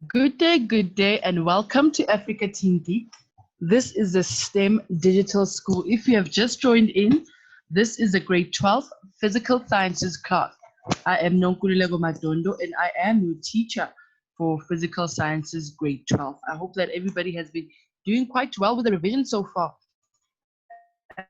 Good day, and welcome to Africa Teen Geek. This is a STEM digital school. If you have just joined in, this is a grade 12 physical sciences class. I am Nonkululego Madondo, and I am your teacher for physical sciences grade 12. I hope that everybody has been doing quite well with the revision so far,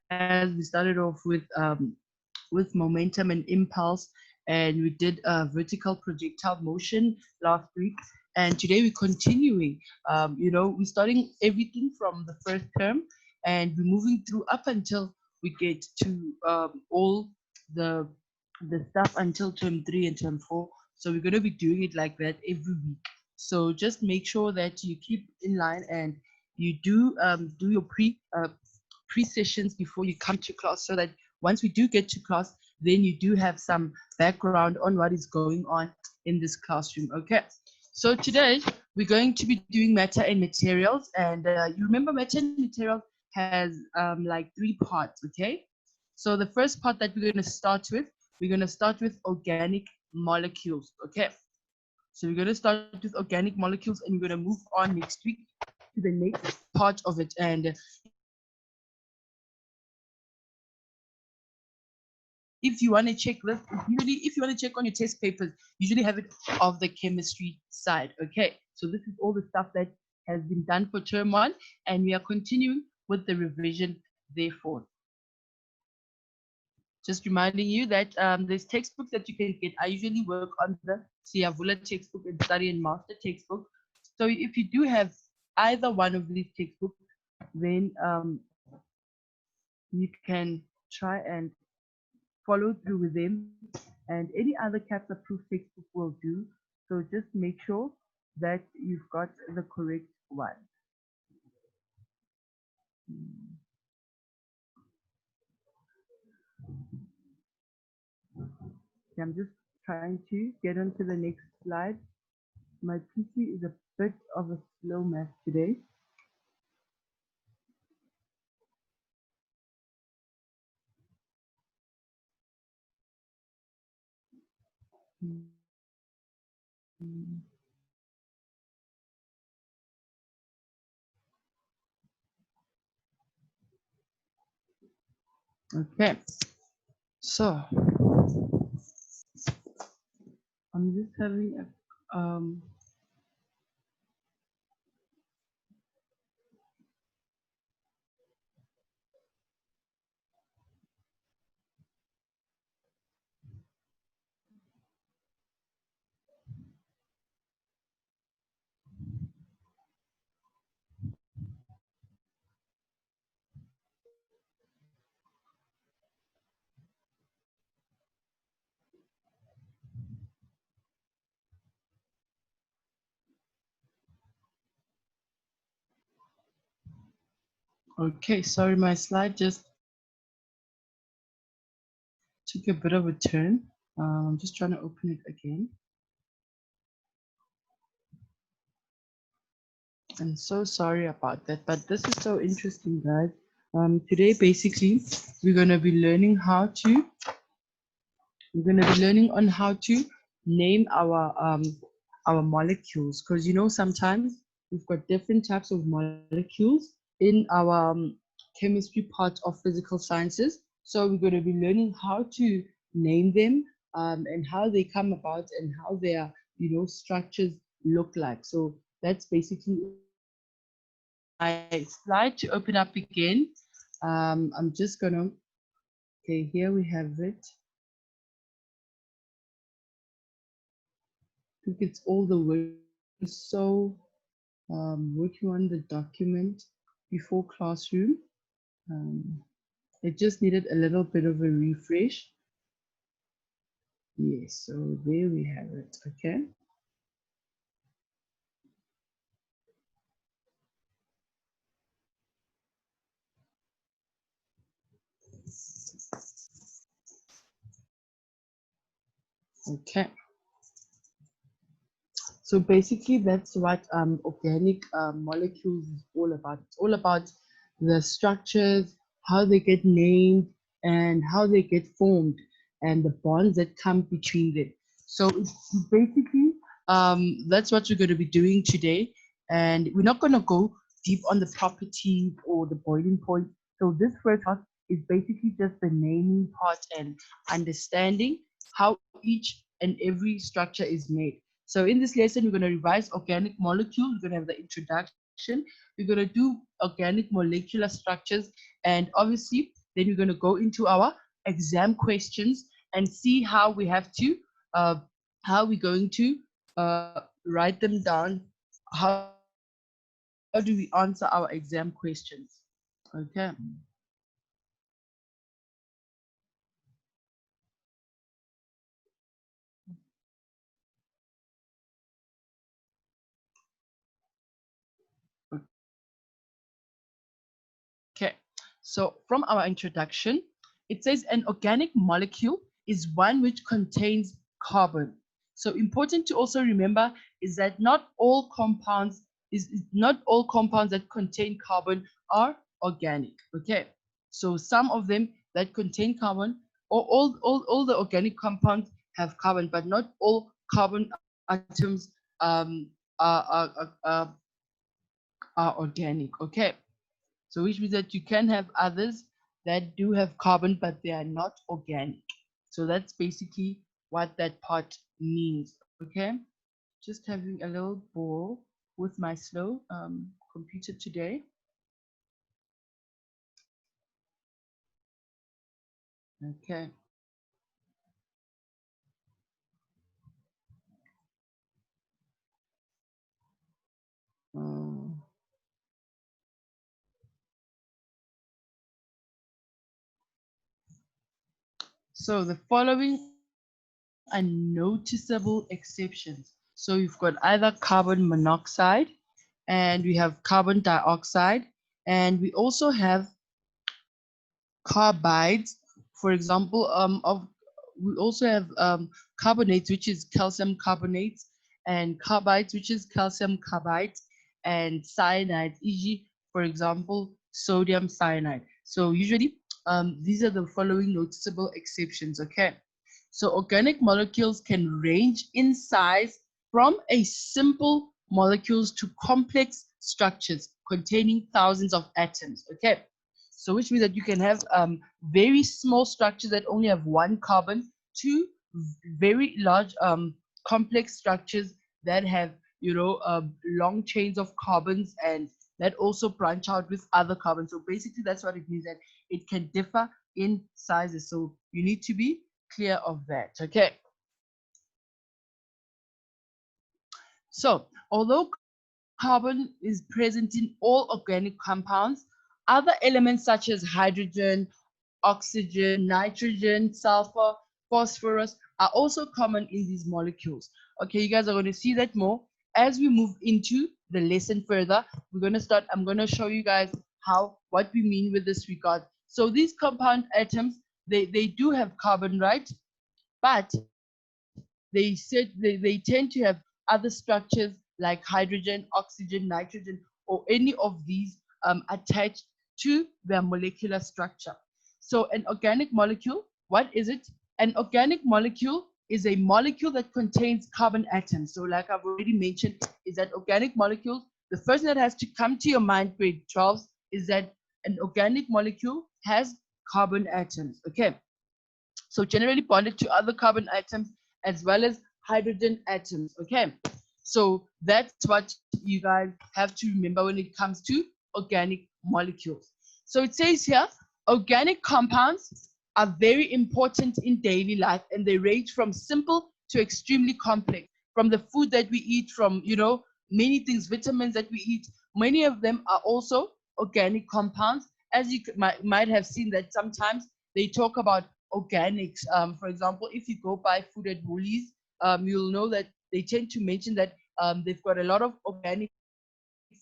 as we started off with momentum and impulse, and we did vertical projectile motion last week, and today we're continuing. We're starting everything from the first term, and we're moving through up until we get to all the the stuff until term 3 and term 4. So we're going to be doing it like that every week. So just make sure that you keep in line, and you do your pre sessions before you come to class, so that once we do get to class, then you do have some background on what is going on in this classroom. Okay, so today we're going to be doing matter and materials, and you remember matter and materials has like 3 parts. Okay, so the first part that we're going to start with organic molecules. Okay, so we're going to start with organic molecules, and we're going to move on next week to the next part of it. And if you want to check this, if you want to check on your test papers, usually have it of the chemistry side. Okay, so this is all the stuff that has been done for term 1, and we are continuing with the revision therefore. Just reminding you that there's textbooks that you can get. I usually work on the Siyavula textbook and Study and Master textbook. So if you do have either one of these textbooks, then you can try and follow through with them, and any other CAPS approved textbook will do. So just make sure that you've got the correct one. Okay, I'm just trying to get on to the next slide. My PC is a bit of a slow math today. Okay, so I'm just having a okay, sorry, my slide just took a bit of a turn. I'm just trying to open it again. I'm so sorry about that, but this is so interesting, guys. Today, basically, we're going to be learning on how to name our molecules, because sometimes we've got different types of molecules in our chemistry part of physical sciences. So we're going to be learning how to name them, and how they come about, and how their structures look like. So that's basically my slide to open up again. I'm just gonna, okay, here we have it. I think it's all the way. So working on the document before classroom. It just needed a little bit of a refresh. Yes, so there we have it. Okay. Okay. So basically, that's what organic molecules is all about. It's all about the structures, how they get named, and how they get formed, and the bonds that come between them. So it's basically That's what we're going to be doing today. And we're not going to go deep on the properties or the boiling point. So this first part is basically just the naming part and understanding how each and every structure is made. So in this lesson, we're going to revise organic molecules. We're going to have the introduction. We're going to do organic molecular structures. And obviously, then we're going to go into our exam questions and see how we have to, how we're going to write them down. How do we answer our exam questions? Okay. Okay. So from our introduction, it says an organic molecule is one which contains carbon. So important to also remember is that not all compounds is not all compounds that contain carbon are organic. Okay. So some of them that contain carbon, or all the organic compounds have carbon, but not all carbon atoms are organic. Okay. So which means that you can have others that do have carbon, but they are not organic. So that's basically what that part means. Okay. Just having a little ball with my slow computer today. Okay. Um, so the following are noticeable exceptions. So you've got either carbon monoxide, and we have carbon dioxide, and we also have carbides. For example, we also have carbonates, which is calcium carbonates, and carbides, which is calcium carbides, and cyanide, e.g., for example, sodium cyanide. So usually, these are the following noticeable exceptions. Okay, so organic molecules can range in size from a simple molecules to complex structures containing thousands of atoms. Okay, so which means that you can have very small structures that only have one carbon to very large complex structures that have, you know, long chains of carbons and that also branch out with other carbons. So basically that's what it means, that it can differ in sizes. So you need to be clear of that. Okay. So although carbon is present in all organic compounds, other elements such as hydrogen, oxygen, nitrogen, sulfur, phosphorus are also common in these molecules. Okay, you guys are going to see that more as we move into the lesson further. We're going to start, I'm going to show you guys how, what we mean with this regard. So these compound atoms, they do have carbon, right? But they tend to have other structures like hydrogen, oxygen, nitrogen, or any of these attached to their molecular structure. So an organic molecule, what is it? An organic molecule is a molecule that contains carbon atoms. So like I've already mentioned, is that organic molecules, the first thing that has to come to your mind, grade 12, is that an organic molecule has carbon atoms. Okay. So generally bonded to other carbon atoms as well as hydrogen atoms. Okay. So that's what you guys have to remember when it comes to organic molecules. So it says here, organic compounds are very important in daily life and they range from simple to extremely complex. From the food that we eat, from, you know, many things, vitamins that we eat, many of them are also organic compounds. As you might have seen that sometimes they talk about organics. For example, if you go buy food at Woolies, you'll know that they tend to mention that they've got a lot of organic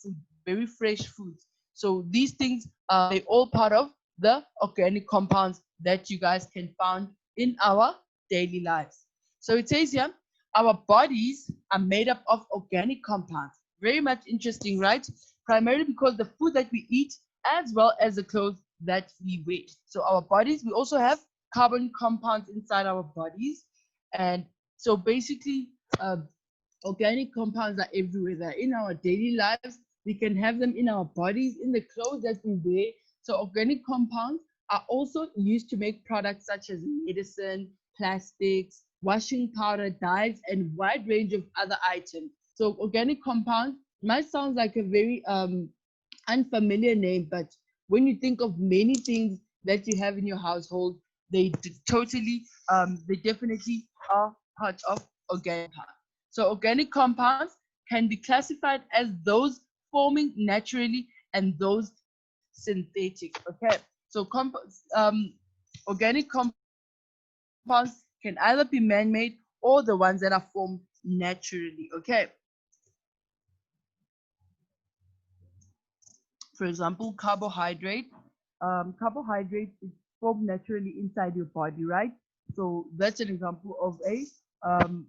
food, very fresh foods. So these things, they all part of the organic compounds that you guys can find in our daily lives. So it says here, our bodies are made up of organic compounds. Very much interesting, right? Primarily because the food that we eat as well as the clothes that we wear. So our bodies, we also have carbon compounds inside our bodies. And so basically, Organic compounds are everywhere. They're in our daily lives. We can have them in our bodies, in the clothes that we wear. So organic compounds are also used to make products such as medicine, plastics, washing powder, dyes, and wide range of other items. So organic compounds might sound like a very unfamiliar name, but when you think of many things that you have in your household, they definitely are part of organic compounds. So organic compounds can be classified as those forming naturally and those synthetic. Okay, so organic compounds can either be man-made or the ones that are formed naturally. Okay. For example, carbohydrate is formed naturally inside your body, right? So that's an example of a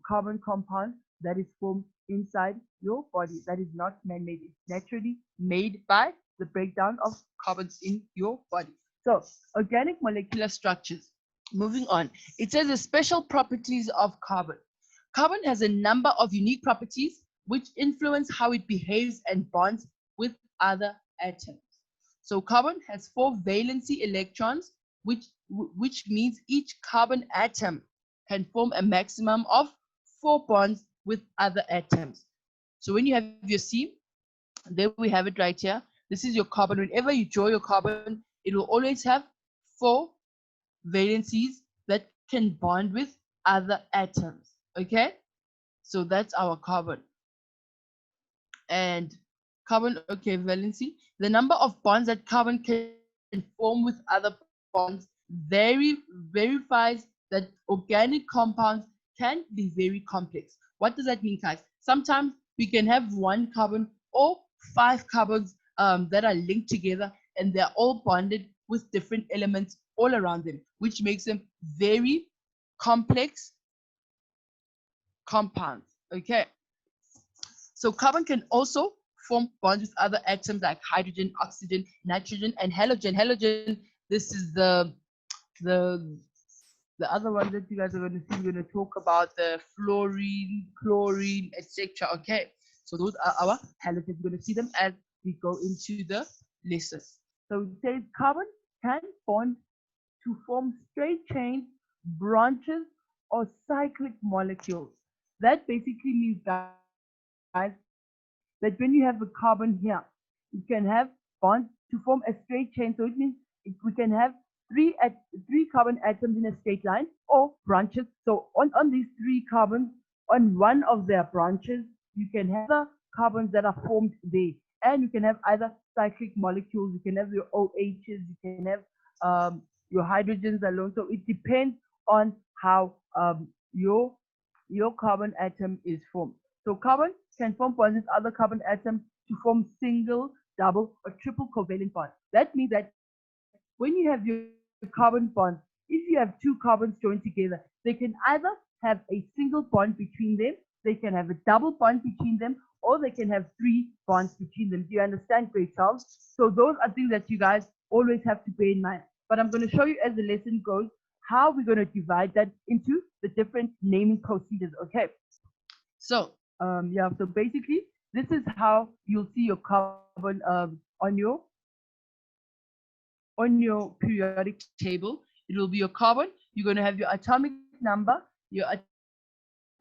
carbon compound that is formed inside your body. That is not man-made. It's naturally made by the breakdown of carbons in your body. So organic molecular structures. Moving on, it says the special properties of carbon. Carbon has a number of unique properties which influence how it behaves and bonds with other atoms. So carbon has 4 valency electrons, which means each carbon atom can form a maximum of 4 bonds with other atoms. So when you have your C, there we have it right here. This is your carbon. Whenever you draw your carbon, it will always have 4 valencies that can bond with other atoms. Okay? So that's our carbon. And carbon, okay, valency. The number of bonds that carbon can form with other bonds verifies that organic compounds can be very complex. What does that mean, guys? Sometimes we can have 1 carbon or 5 carbons that are linked together, and they're all bonded with different elements all around them, which makes them very complex compounds. Okay. So carbon can also form bonds with other atoms like hydrogen, oxygen, nitrogen, and halogen. Halogen, this is the the other one that you guys are going to see. We're going to talk about the fluorine, chlorine, etc. Okay, so those are our halogens. We're going to see them as we go into the lesson. So it says carbon can bond to form straight chains, branches, or cyclic molecules. That basically means, guys, that when you have a carbon here, you can have bonds to form a straight chain. So it means we can have three carbon atoms in a straight line or branches. So on these 3 carbons, on one of their branches, you can have the carbons that are formed there. And you can have either cyclic molecules, you can have your OHs, you can have your hydrogens alone. So it depends on how your carbon atom is formed. So carbon can form bonds with other carbon atoms to form single, double, or triple covalent bonds. That means that when you have your carbon bonds, if you have 2 carbons joined together, they can either have a single bond between them, they can have a double bond between them, or they can have 3 bonds between them. Do you understand, great child? So those are things that you guys always have to bear in mind. But I'm going to show you as the lesson goes how we're going to divide that into the different naming procedures. Okay. So yeah, so basically this is how you'll see your carbon on your periodic table. It will be your carbon. You're going to have your atomic number, your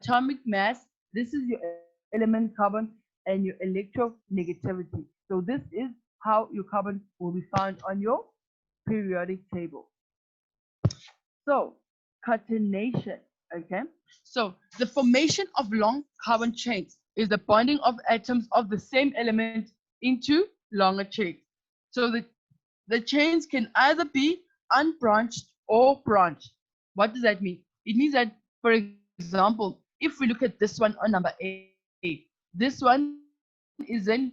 atomic mass. This is your element carbon and your electronegativity. So this is how your carbon will be found on your periodic table. So catenation, okay? So the formation of long carbon chains is the bonding of atoms of the same element into longer chains. So the chains can either be unbranched or branched. What does that mean? It means that, for example, if we look at this one on number A, this one is an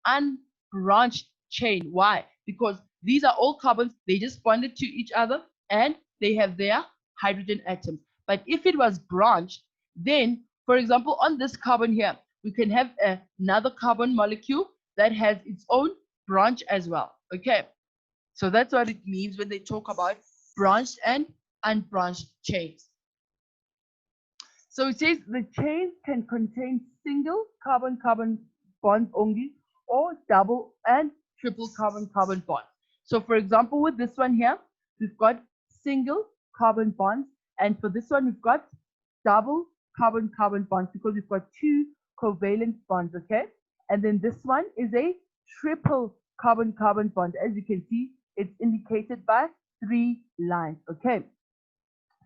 unbranched chain. Why? Because these are all carbons, they just bonded to each other and they have their hydrogen atoms. But if it was branched, then, for example, on this carbon here, we can have another carbon molecule that has its own branch as well. Okay, so that's what it means when they talk about branched and unbranched chains. So it says the chains can contain single carbon-carbon bonds only, or double and triple carbon-carbon bonds. So for example, with this one here, we've got single carbon bonds, and for this one, we've got double carbon-carbon bonds because we've got two covalent bonds, okay? And then this one is a triple carbon-carbon bond. As you can see, it's indicated by 3 lines, okay?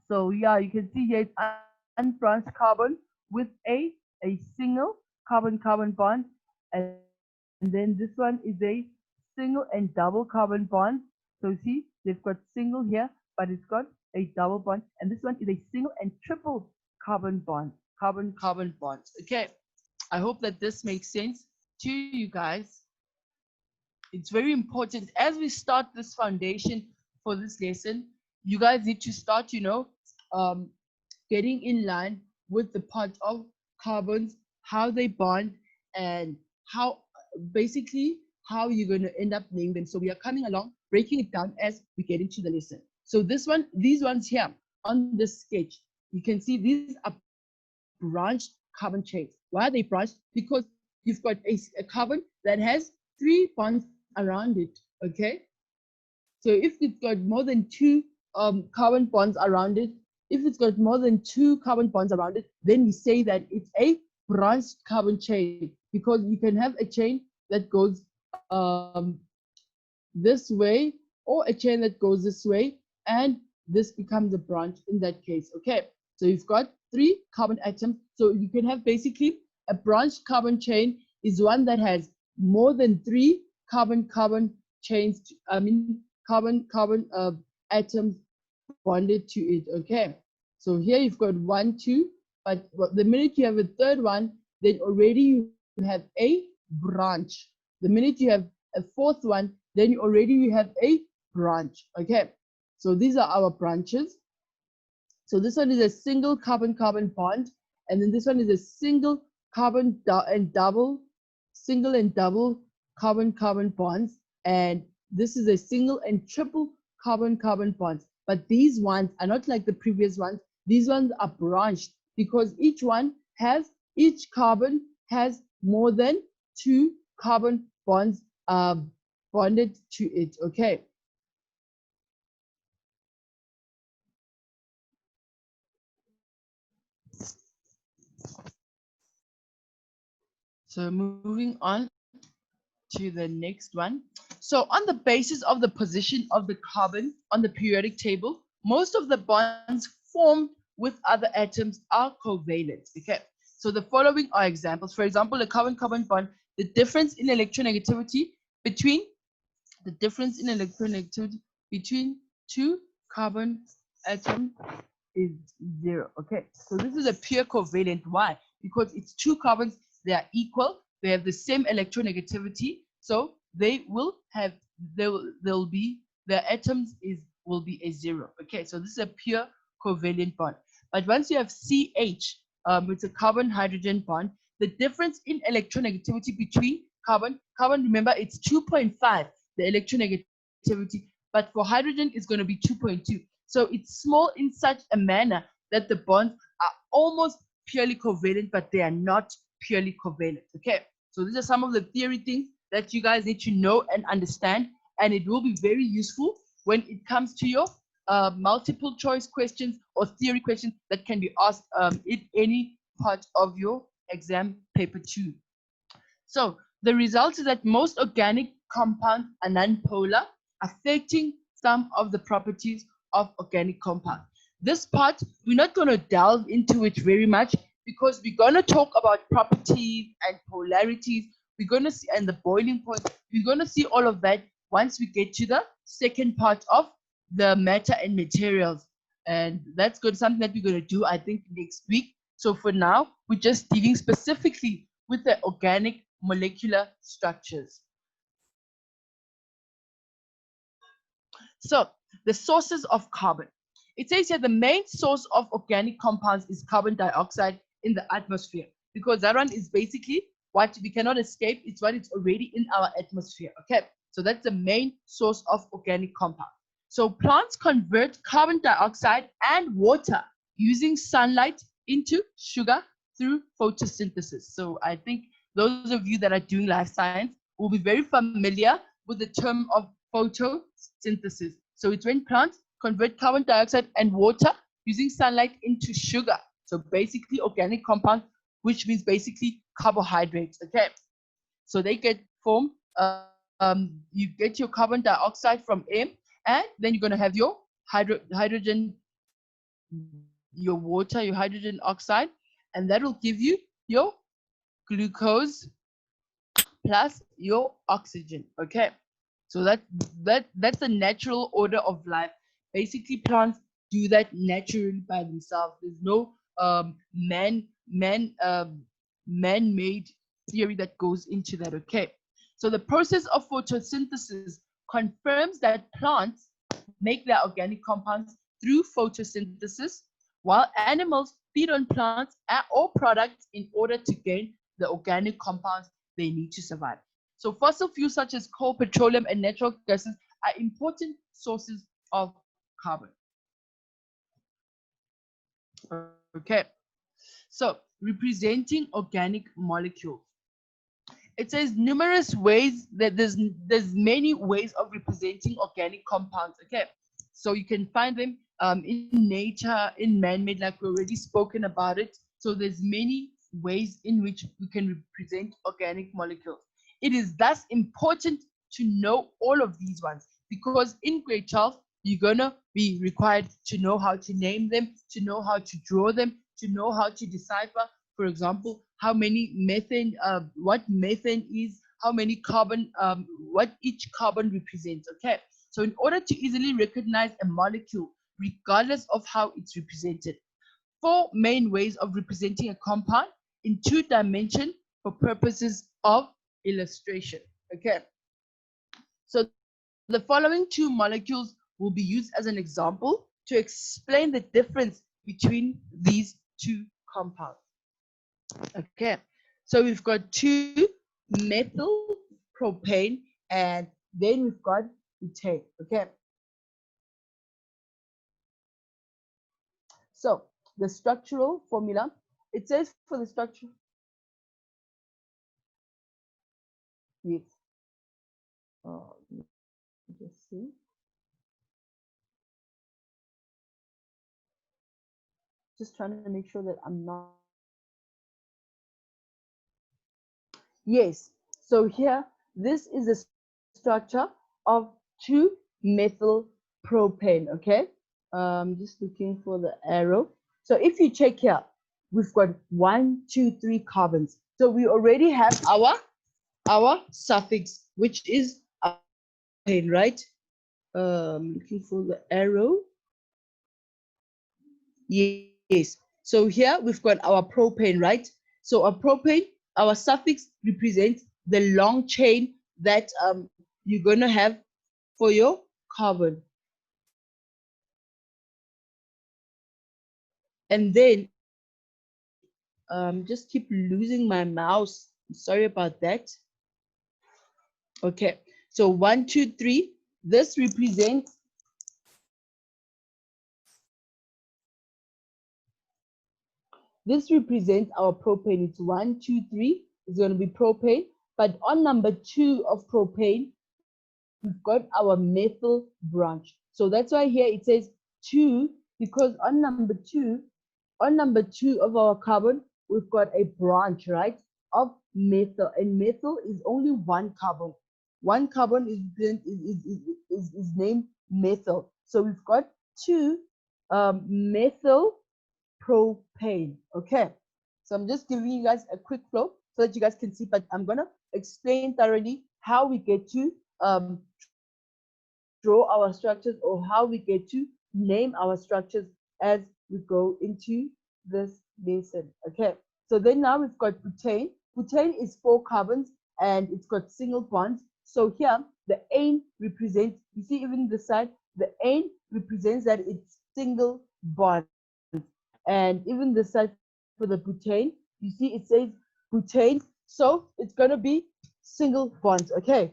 So yeah, you can see here it's unbranched carbon with a single carbon-carbon bond, and then this one is a single and double carbon bond. So see, they've got single here, but it's got a double bond, and this one is a single and triple carbon bond, carbon-carbon bonds. Okay, I hope that this makes sense to you guys. It's very important as we start this foundation for this lesson. You guys need to start, um, getting in line with the part of carbons, how they bond, and how basically how you're going to end up naming them. So we are coming along, breaking it down as we get into the lesson. So these ones here on this sketch, you can see these are branched carbon chains. Why are they branched? Because you've got a carbon that has 3 bonds around it, okay? So if it's got more than 2 carbon bonds around it, then we say that it's a branched carbon chain, because you can have a chain that goes this way, or a chain that goes this way, and this becomes a branch in that case, okay? So you've got 3 carbon atoms. So you can have basically a branched carbon chain is one that has more than 3 carbon-carbon chains, carbon-carbon atoms bonded to it, okay? So here you've got 1, 2, but the minute you have a third one, then already you have a branch. The minute you have a fourth one, then you have a branch, okay? So these are our branches. So this one is a single carbon-carbon bond, and then this one is a single carbon and double carbon-carbon bonds, and this is a single and triple carbon-carbon bonds. But these ones are not like the previous ones. These ones are branched because each carbon has more than 2 carbon bonds bonded to it, okay? So moving on to the next one. So on the basis of the position of the carbon on the periodic table, most of the bonds formed with other atoms are covalent, okay? So the following are examples. For example, the carbon-carbon bond, the difference in electronegativity between 2 carbon atoms is 0, okay? So this is a pure covalent. Why? Because it's 2 carbons, they are equal, they have the same electronegativity, so their atoms will be a 0, okay? So this is a pure covalent bond. But once you have CH, it's a carbon-hydrogen bond, the difference in electronegativity between carbon, remember it's 2.5, the electronegativity, but for hydrogen it's going to be 2.2. So it's small in such a manner that the bonds are almost purely covalent, but they are not purely covalent, okay? So these are some of the theory things that you guys need to know and understand, and it will be very useful when it comes to your multiple choice questions or theory questions that can be asked in any part of your exam paper 2. So the result is that most organic compounds are nonpolar, affecting some of the properties of organic compounds. This part, we're not going to delve into it very much because we're going to talk about properties and polarities. We're going to see, and the boiling point, we're going to see all of that once we get to the second part of the matter and materials. And that's good, something that we're going to do, I think, next week. So for now, we're just dealing specifically with the organic molecular structures. So the sources of carbon. It says here the main source of organic compounds is carbon dioxide in the atmosphere, because that one is basically what we cannot escape. It's what is already in our atmosphere, okay? So that's the main source of organic compound. So plants convert carbon dioxide and water using sunlight into sugar through photosynthesis. So I think those of you that are doing life science will be very familiar with the term of photosynthesis. So it's when plants convert carbon dioxide and water using sunlight into sugar. So basically organic compounds, which means basically carbohydrates. Okay. So they get formed. You get your carbon dioxide from air, and then you're going to have your hydrogen, your water, your hydrogen oxide, and that will give you your glucose plus your oxygen. Okay, so that's the natural order of life. Basically, plants do that naturally by themselves. There's no man-made theory that goes into that. Okay, so the process of photosynthesis confirms that plants make their organic compounds through photosynthesis, while animals feed on plants or products in order to gain the organic compounds they need to survive. So fossil fuels such as coal, petroleum, and natural gases are important sources of carbon. Okay, so representing organic molecules. It says numerous ways that there's many ways of representing organic compounds. Okay, so you can find them in nature, in man-made, like we already spoken about it. So there's many ways in which we can represent organic molecules. It is thus important to know all of these ones, because in grade 12 you're gonna be required to know how to name them, to know how to draw them, to know how to decipher, for example, how many methane, what methane is, how many carbon, what each carbon represents. Okay, so in order to easily recognize a molecule, regardless of how it's represented, four main ways of representing a compound in two dimensions for purposes of illustration. Okay, so the following two molecules will be used as an example to explain the difference between these two compounds. Okay, so we've got two methyl propane, and then we've got butane. Okay, so the structural formula, it says for the structure, yes, let me just see. Just trying to make sure that I'm not. Yes, so here, this is the structure of 2-methyl propane, okay? Just looking for the arrow. So if you check here, we've got 1, 2, 3 carbons. So we already have our suffix, which is propane, right? Looking for the arrow. Yes. So here we've got our propane, right? So our propane, our suffix represents the long chain that you're going to have for your carbon. And then just keep losing my mouse. Sorry about that. Okay. So 1, 2, 3. This represents our propane. It's 1, 2, 3. It's going to be propane. But on number 2 of propane, we've got our methyl branch. So that's why here it says 2, because on number 2 of our carbon, we've got a branch, right, of methyl, and methyl is only one carbon. One carbon is named methyl. So we've got 2 methyl propane. Okay, so I'm just giving you guys a quick flow so that you guys can see, but I'm gonna explain thoroughly how we get to draw our structures, or how we get to name our structures as we go into this lesson. Okay, so then now we've got butane. Butane is 4 carbons and it's got single bonds. So here the N represents, you see even the side, the N represents that it's single bond. And even the side for the butane, you see it says butane, so it's going to be single bonds. Okay,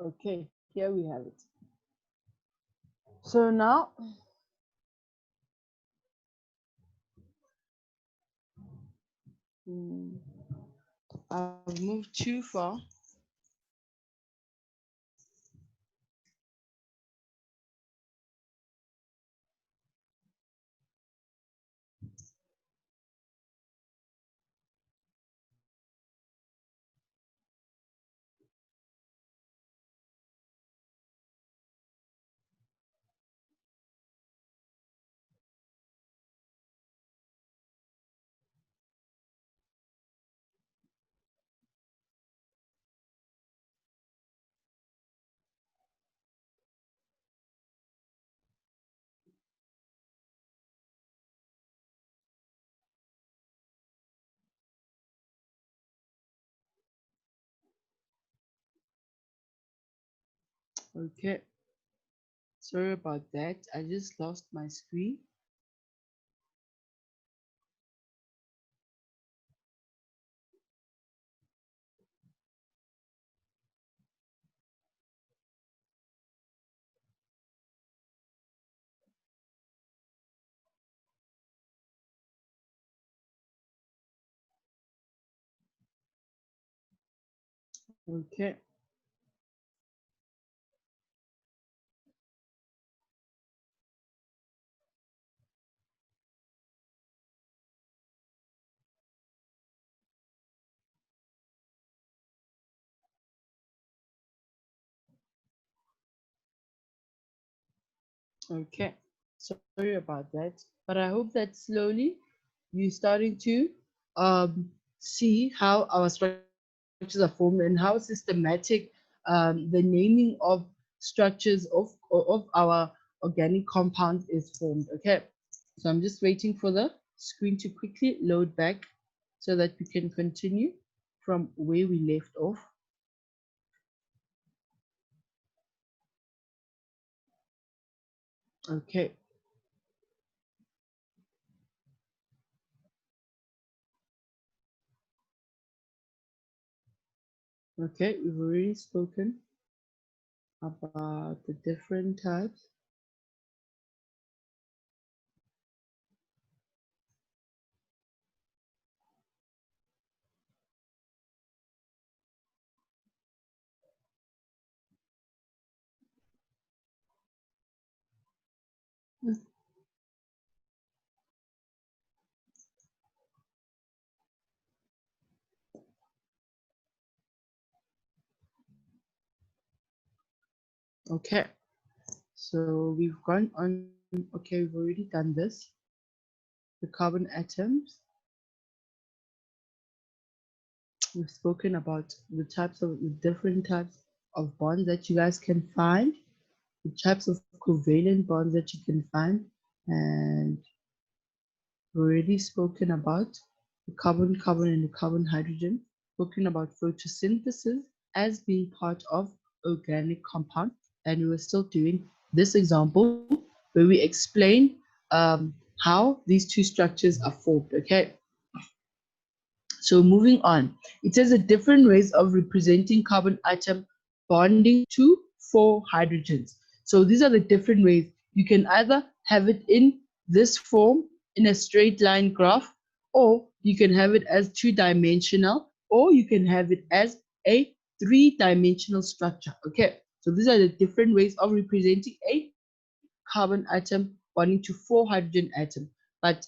Okay, here we have it. So now, I've moved too far. Okay, sorry about that. I just lost my screen. Okay, okay. Sorry about that. But I hope that slowly you're starting to see how our structures are formed and how systematic the naming of structures of our organic compound is formed. Okay, so I'm just waiting for the screen to quickly load back so that we can continue from where we left off. Okay, okay, we've already spoken about the different types. Okay, so we've gone on. Okay, we've already done this. The carbon atoms. We've spoken about the different types of bonds that you guys can find, the types of covalent bonds that you can find, and we've already spoken about the carbon-carbon and the carbon-hydrogen, spoken about photosynthesis as being part of organic compound, and we were still doing this example where we explain how these two structures are formed, okay? So moving on, it says the different ways of representing carbon atom bonding to four hydrogens. So these are the different ways. You can either have it in this form in a straight line graph, or you can have it as two-dimensional, or you can have it as a three-dimensional structure. Okay, so these are the different ways of representing a carbon atom bonding to four hydrogen atoms. But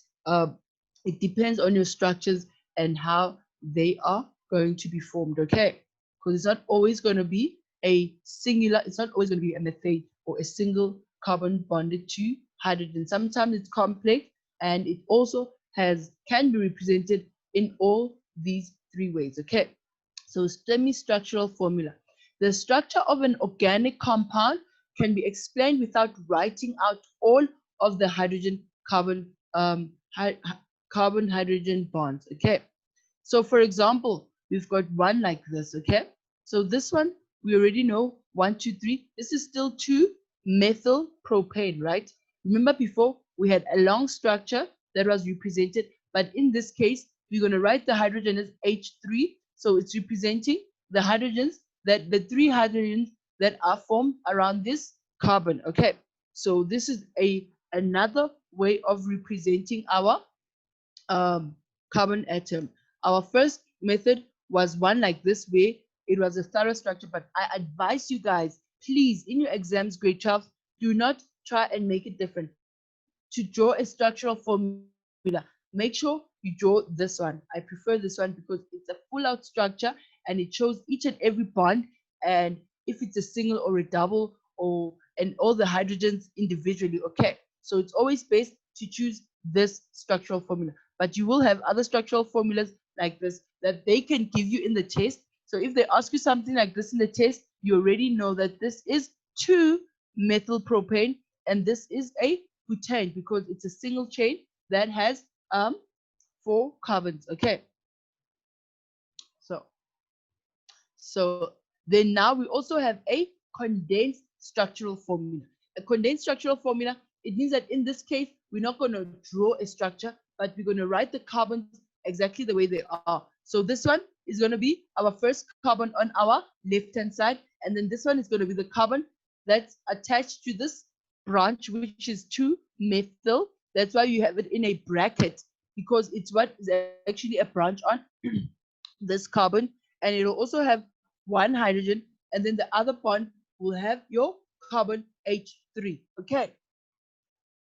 it depends on your structures and how they are going to be formed, okay? Because it's not always going to be a singular, it's not always going to be a methane or a single carbon bonded to hydrogen. Sometimes it's complex and it also can be represented in all these three ways, okay? So semi-structural formula. The structure of an organic compound can be explained without writing out all of the hydrogen carbon carbon hydrogen bonds, okay? So for example, we've got one like this, okay? So this one, we already know 1, 2, 3. This is still 2-methyl propane, right? Remember before we had a long structure that was represented, but in this case, we're going to write the hydrogen as H3. So it's representing the hydrogens, that the three hydrogens that are formed around this carbon. Okay, so this is another way of representing our carbon atom. Our first method was one like this, where it was a thorough structure, but I advise you guys, please, in your exams, grade 12, do not try and make it different. To draw a structural formula, make sure you draw this one. I prefer this one because it's a full out structure and it shows each and every bond, and if it's a single or a double, or and all the hydrogens individually. Okay, so it's always best to choose this structural formula, but you will have other structural formulas like this that they can give you in the test. So if they ask you something like this in the test, you already know that this is 2-methyl propane and this is a butane because it's a single chain that has 4 carbons. Okay, so then now we also have a condensed structural formula. A condensed structural formula, it means that in this case, we're not going to draw a structure, but we're going to write the carbons exactly the way they are. So this one is going to be our first carbon on our left-hand side, and then this one is going to be the carbon that's attached to this branch, which is 2-methyl. That's why you have it in a bracket, because it's what is actually a branch on this carbon, and it'll also have 1 hydrogen, and then the other bond will have your carbon H3. Okay,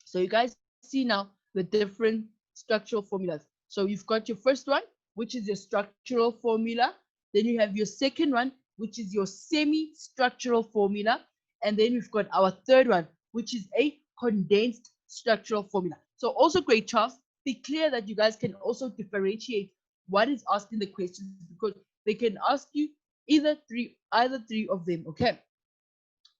so you guys see now the different structural formulas. So you've got your first one, which is your structural formula. Then you have your second one, which is your semi-structural formula. And then we've got our third one, which is a condensed structural formula. So also, grade 12, be clear that you guys can also differentiate what is asked in the questions, because they can ask you either three of them. Okay,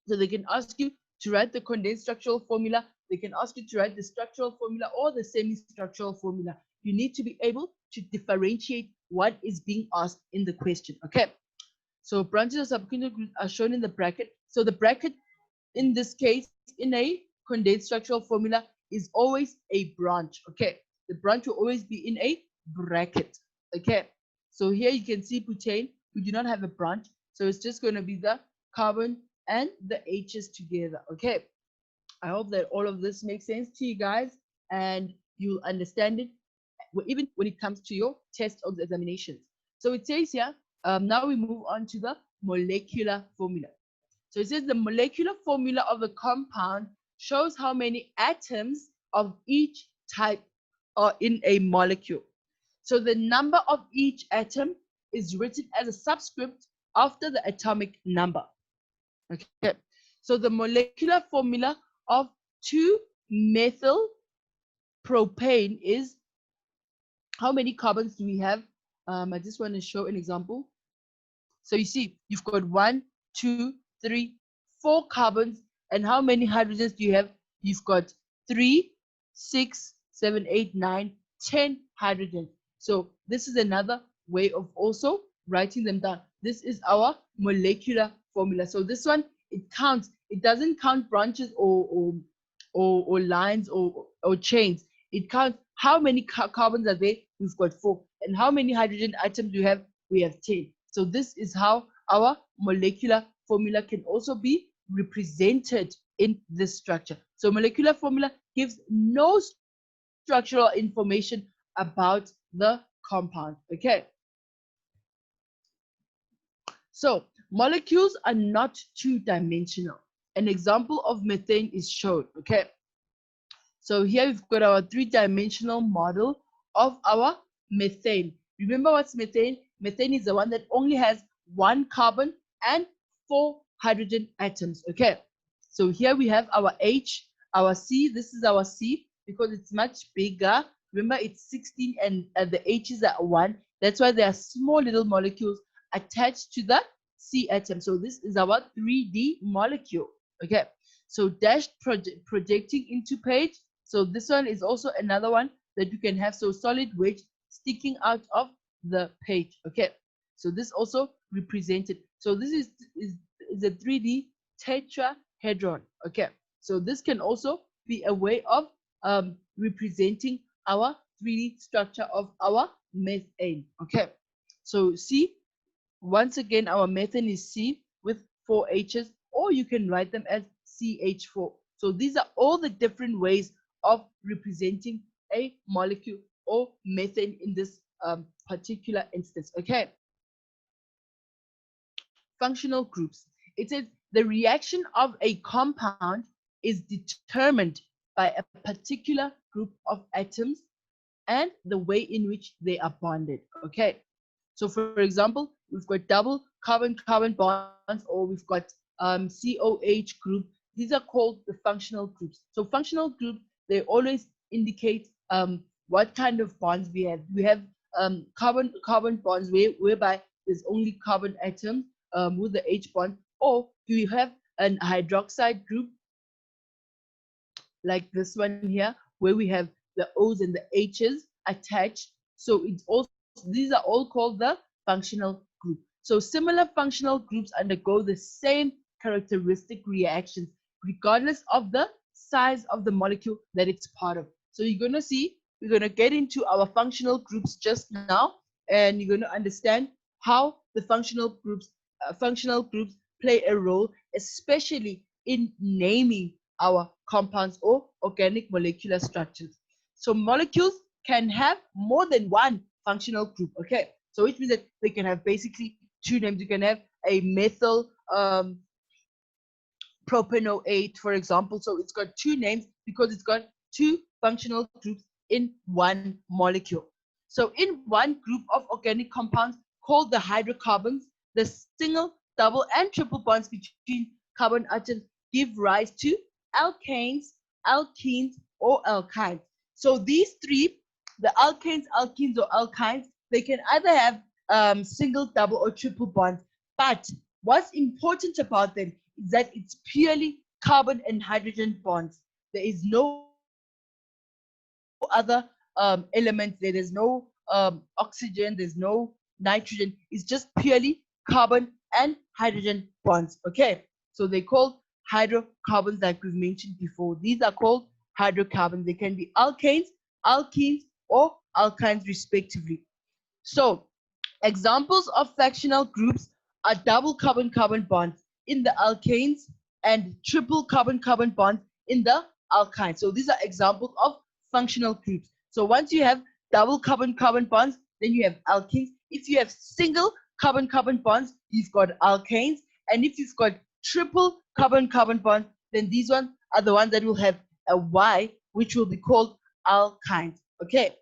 so they can ask you to write the condensed structural formula, they can ask you to write the structural formula or the semi-structural formula. You need to be able to differentiate what is being asked in the question. Okay, so branches of subchemical groups are shown in the bracket. So the bracket in this case, in a condensed structural formula, is always a branch. Okay, the branch will always be in a bracket. Okay, so here you can see butane, we do not have a branch, so it's just going to be the carbon and the H's together. Okay, I hope that all of this makes sense to you guys and you'll understand it even when it comes to your test or the examinations. So it says here, now we move on to the molecular formula. So it says the molecular formula of the compound shows how many atoms of each type are in a molecule. So the number of each atom is written as a subscript after the atomic number. Okay, so the molecular formula of 2-methyl propane is, how many carbons do we have? I just want to show an example. So you see, you've got 1, 2, 3, 4 carbons, and how many hydrogens do you have? You've got 3, 6, 7, 8, 9, 10 hydrogens. So this is another way of also writing them down. This is our molecular formula. So this one, it counts. It doesn't count branches or lines or chains. It counts how many carbons are there. We've got 4. And how many hydrogen atoms do we have? We have 10. So this is how our molecular formula can also be represented in this structure. So molecular formula gives no structural information about the compound. Okay. So molecules are not 2-dimensional. An example of methane is shown. Okay. So here we've got our 3-dimensional model of our methane. Remember what's methane? Methane is the one that only has 1 carbon and 4 hydrogen atoms. Okay, so here we have our H, our C. This is our C because it's much bigger. Remember, it's 16 and the H is at 1. That's why there are small little molecules attached to the C atom. So this is our 3D molecule. Okay, so dashed projecting into page. So this one is also another one that you can have. So solid wedge sticking out of the page. Okay, so this also represented. So this is a 3D tetrahedron. Okay, so this can also be a way of representing our 3D structure of our methane. Okay, so see, once again, our methane is C with 4 H's. or you can write them as CH4. So these are all the different ways of representing a molecule or methane in this particular instance. Okay. Functional groups. It says the reaction of a compound is determined by a particular group of atoms and the way in which they are bonded. Okay. So for example, we've got double carbon-carbon bonds, or we've got COH group. These are called the functional groups. So functional groups, they always indicate what kind of bonds we have. We have carbon bonds whereby there's only carbon atom with the H bond, or do you have an hydroxide group like this one here, where we have the O's and the H's attached. So it's also, these are all called the functional group. So similar functional groups undergo the same characteristic reactions regardless of the size of the molecule that it's part of. So you're going to see, we're going to get into our functional groups just now, and you're going to understand how the functional groups play a role, especially in naming our compounds or organic molecular structures. So molecules can have more than one functional group, okay? So which means that they can have basically two names. You can have a methyl propanoate, for example. So it's got two names because it's got two functional groups in one molecule. So in one group of organic compounds called the hydrocarbons, the single, double, and triple bonds between carbon atoms give rise to alkanes, alkenes, or alkynes. So these three, the alkanes, alkenes, or alkynes, they can either have single, double, or triple bonds. But what's important about them is that it's purely carbon and hydrogen bonds. There is no other elements. There is no oxygen. There's no nitrogen. It's just purely carbon and hydrogen bonds. Okay, so they're called hydrocarbons, like we've mentioned before. These are called hydrocarbons. They can be alkanes, alkenes, or alkynes respectively. So examples of fractional groups are double carbon-carbon bonds in the alkanes and triple carbon-carbon bonds in the alkynes. So these are examples of functional groups. So once you have double carbon-carbon bonds, then you have alkenes. If you have single carbon-carbon bonds, you've got alkanes. And if you've got triple carbon-carbon bonds, then these ones are the ones that will have a Y, which will be called alkynes. Okay.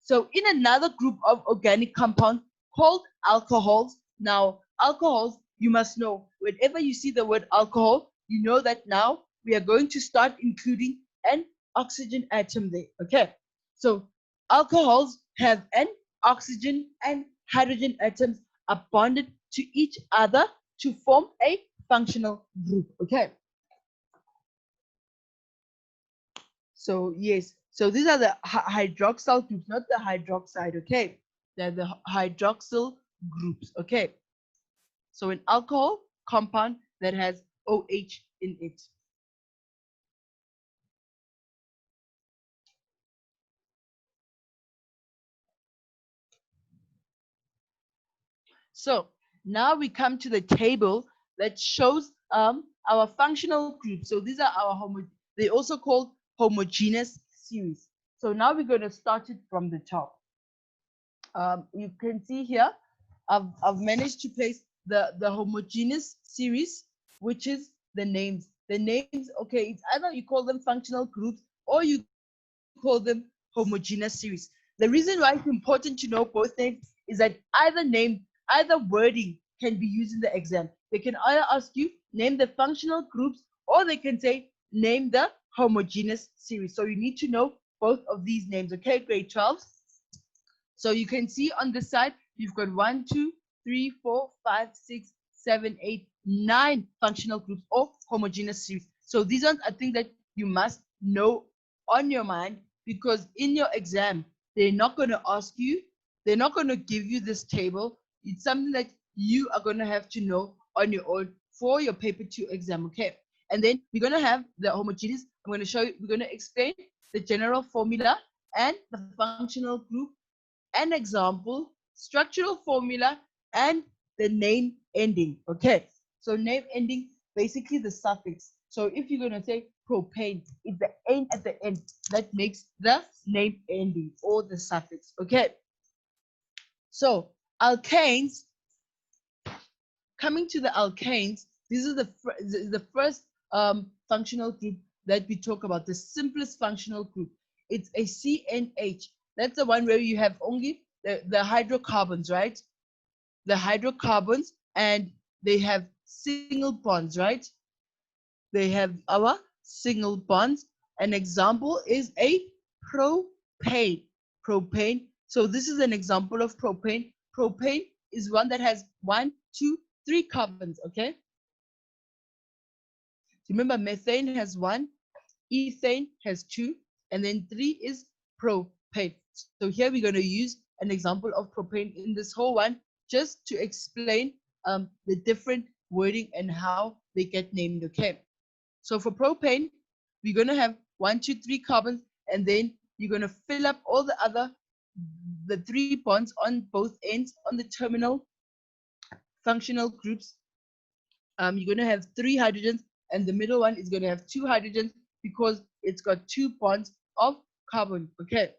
So in another group of organic compounds called alcohols, now alcohols, you must know, whenever you see the word alcohol, you know that now we are going to start including an oxygen atom there. Okay, so alcohols have an oxygen and hydrogen atoms are bonded to each other to form a functional group. Okay, so yes, so these are the hydroxyl groups, not the hydroxide. Okay, they're the hydroxyl groups. Okay, so an alcohol compound that has OH in it. So now we come to the table that shows our functional groups. So these are our they also called homogeneous series. So now we're going to start it from the top. You can see here, I've managed to place the homogeneous series, which is the names. The names, okay, it's either you call them functional groups or you call them homogeneous series. The reason why it's important to know both names is that either wording can be used in the exam. They can either ask you, name the functional groups, or they can say, name the homogeneous series. So you need to know both of these names, okay, grade 12. So you can see on this side, you've got 1, 2, 3, 4, 5, 6, 7, 8, 9 functional groups or homogeneous series. So these ones are things that you must know on your mind, because in your exam, they're not going to ask you, they're not going to give you this table. It's something that you are going to have to know on your own for your paper 2 exam, okay? And then we're going to have the homogeneous. I'm going to show you, we're going to explain the general formula and the functional group, an example, structural formula, and the name ending. Okay, so name ending, basically the suffix. So if you're going to say propane, it's the N at the end that makes the name ending or the suffix. Okay. So alkanes, coming to the alkanes, this is the first functional group that we talk about, the simplest functional group. It's a CNH. That's the one where you have only the hydrocarbons, right? The hydrocarbons, and they have single bonds, right? They have our single bonds. An example is a propane. Propane. So this is an example of propane. Propane is one that has 1, 2, 3 carbons, okay? Remember, methane has 1, ethane has 2, and then 3 is propane. So here we're going to use an example of propane in this whole one just to explain the different wording and how they get named, okay? So for propane, we're going to have 1, 2, 3 carbons, and then you're going to fill up all the 3 bonds on both ends on the terminal functional groups. You're going to have 3 hydrogens, and the middle one is going to have 2 hydrogens because it's got 2 bonds of carbon, okay?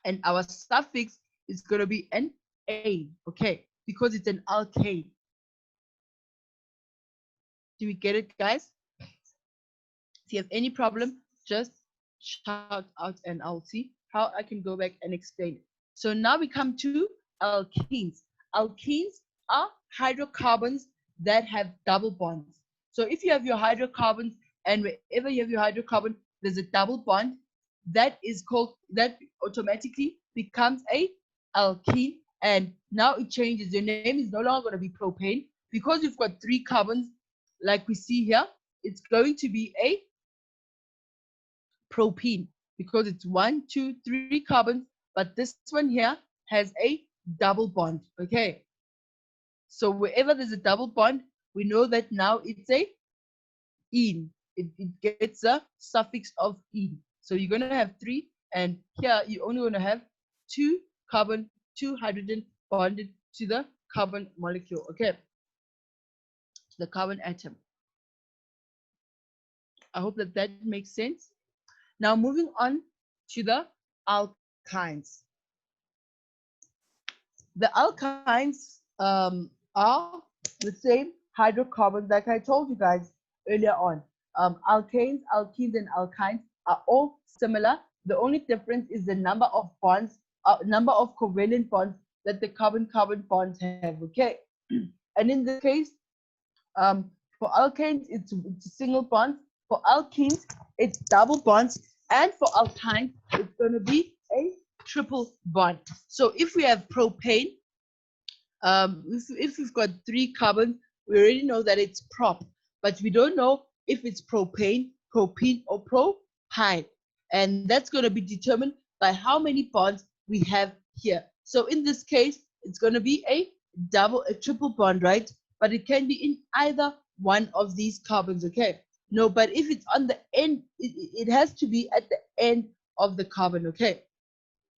And our suffix is going to be an A, okay? Because it's an alkane. Do we get it, guys? If you have any problem, just shout out and I'll see how I can go back and explain it. So now we come to alkenes. Alkenes are hydrocarbons that have double bonds. So if you have your hydrocarbons and wherever you have your hydrocarbon, there's a double bond, that automatically becomes a alkene. And now it changes. Your name is no longer going to be propane because you've got 3 carbons like we see here. It's going to be a propene because it's 1, 2, 3 carbons, but this one here has a double bond, okay? So wherever there's a double bond, we know that now it's a ene. It gets a suffix of ene. So you're going to have 3, and here you're only going to have 2 carbon, 2 hydrogen bonded to the carbon molecule, okay? To the carbon atom. I hope that makes sense. Now moving on to the alkynes. The alkynes are the same hydrocarbons like I told you guys earlier on. Alkanes, alkenes, and alkynes are all similar. The only difference is the number of bonds, number of covalent bonds that the carbon-carbon bonds have, okay? And in this case, for alkanes, it's single bonds. For alkenes, it's double bonds. And for alkynes, it's going to be a triple bond. So if we have propane, if we've got 3 carbons, we already know that it's prop, but we don't know if it's propane, propene, or propyne. And that's going to be determined by how many bonds we have here. So in this case, it's going to be a triple bond, right? But it can be in either one of these carbons, okay? No, but if it's on the end, it has to be at the end of the carbon, okay?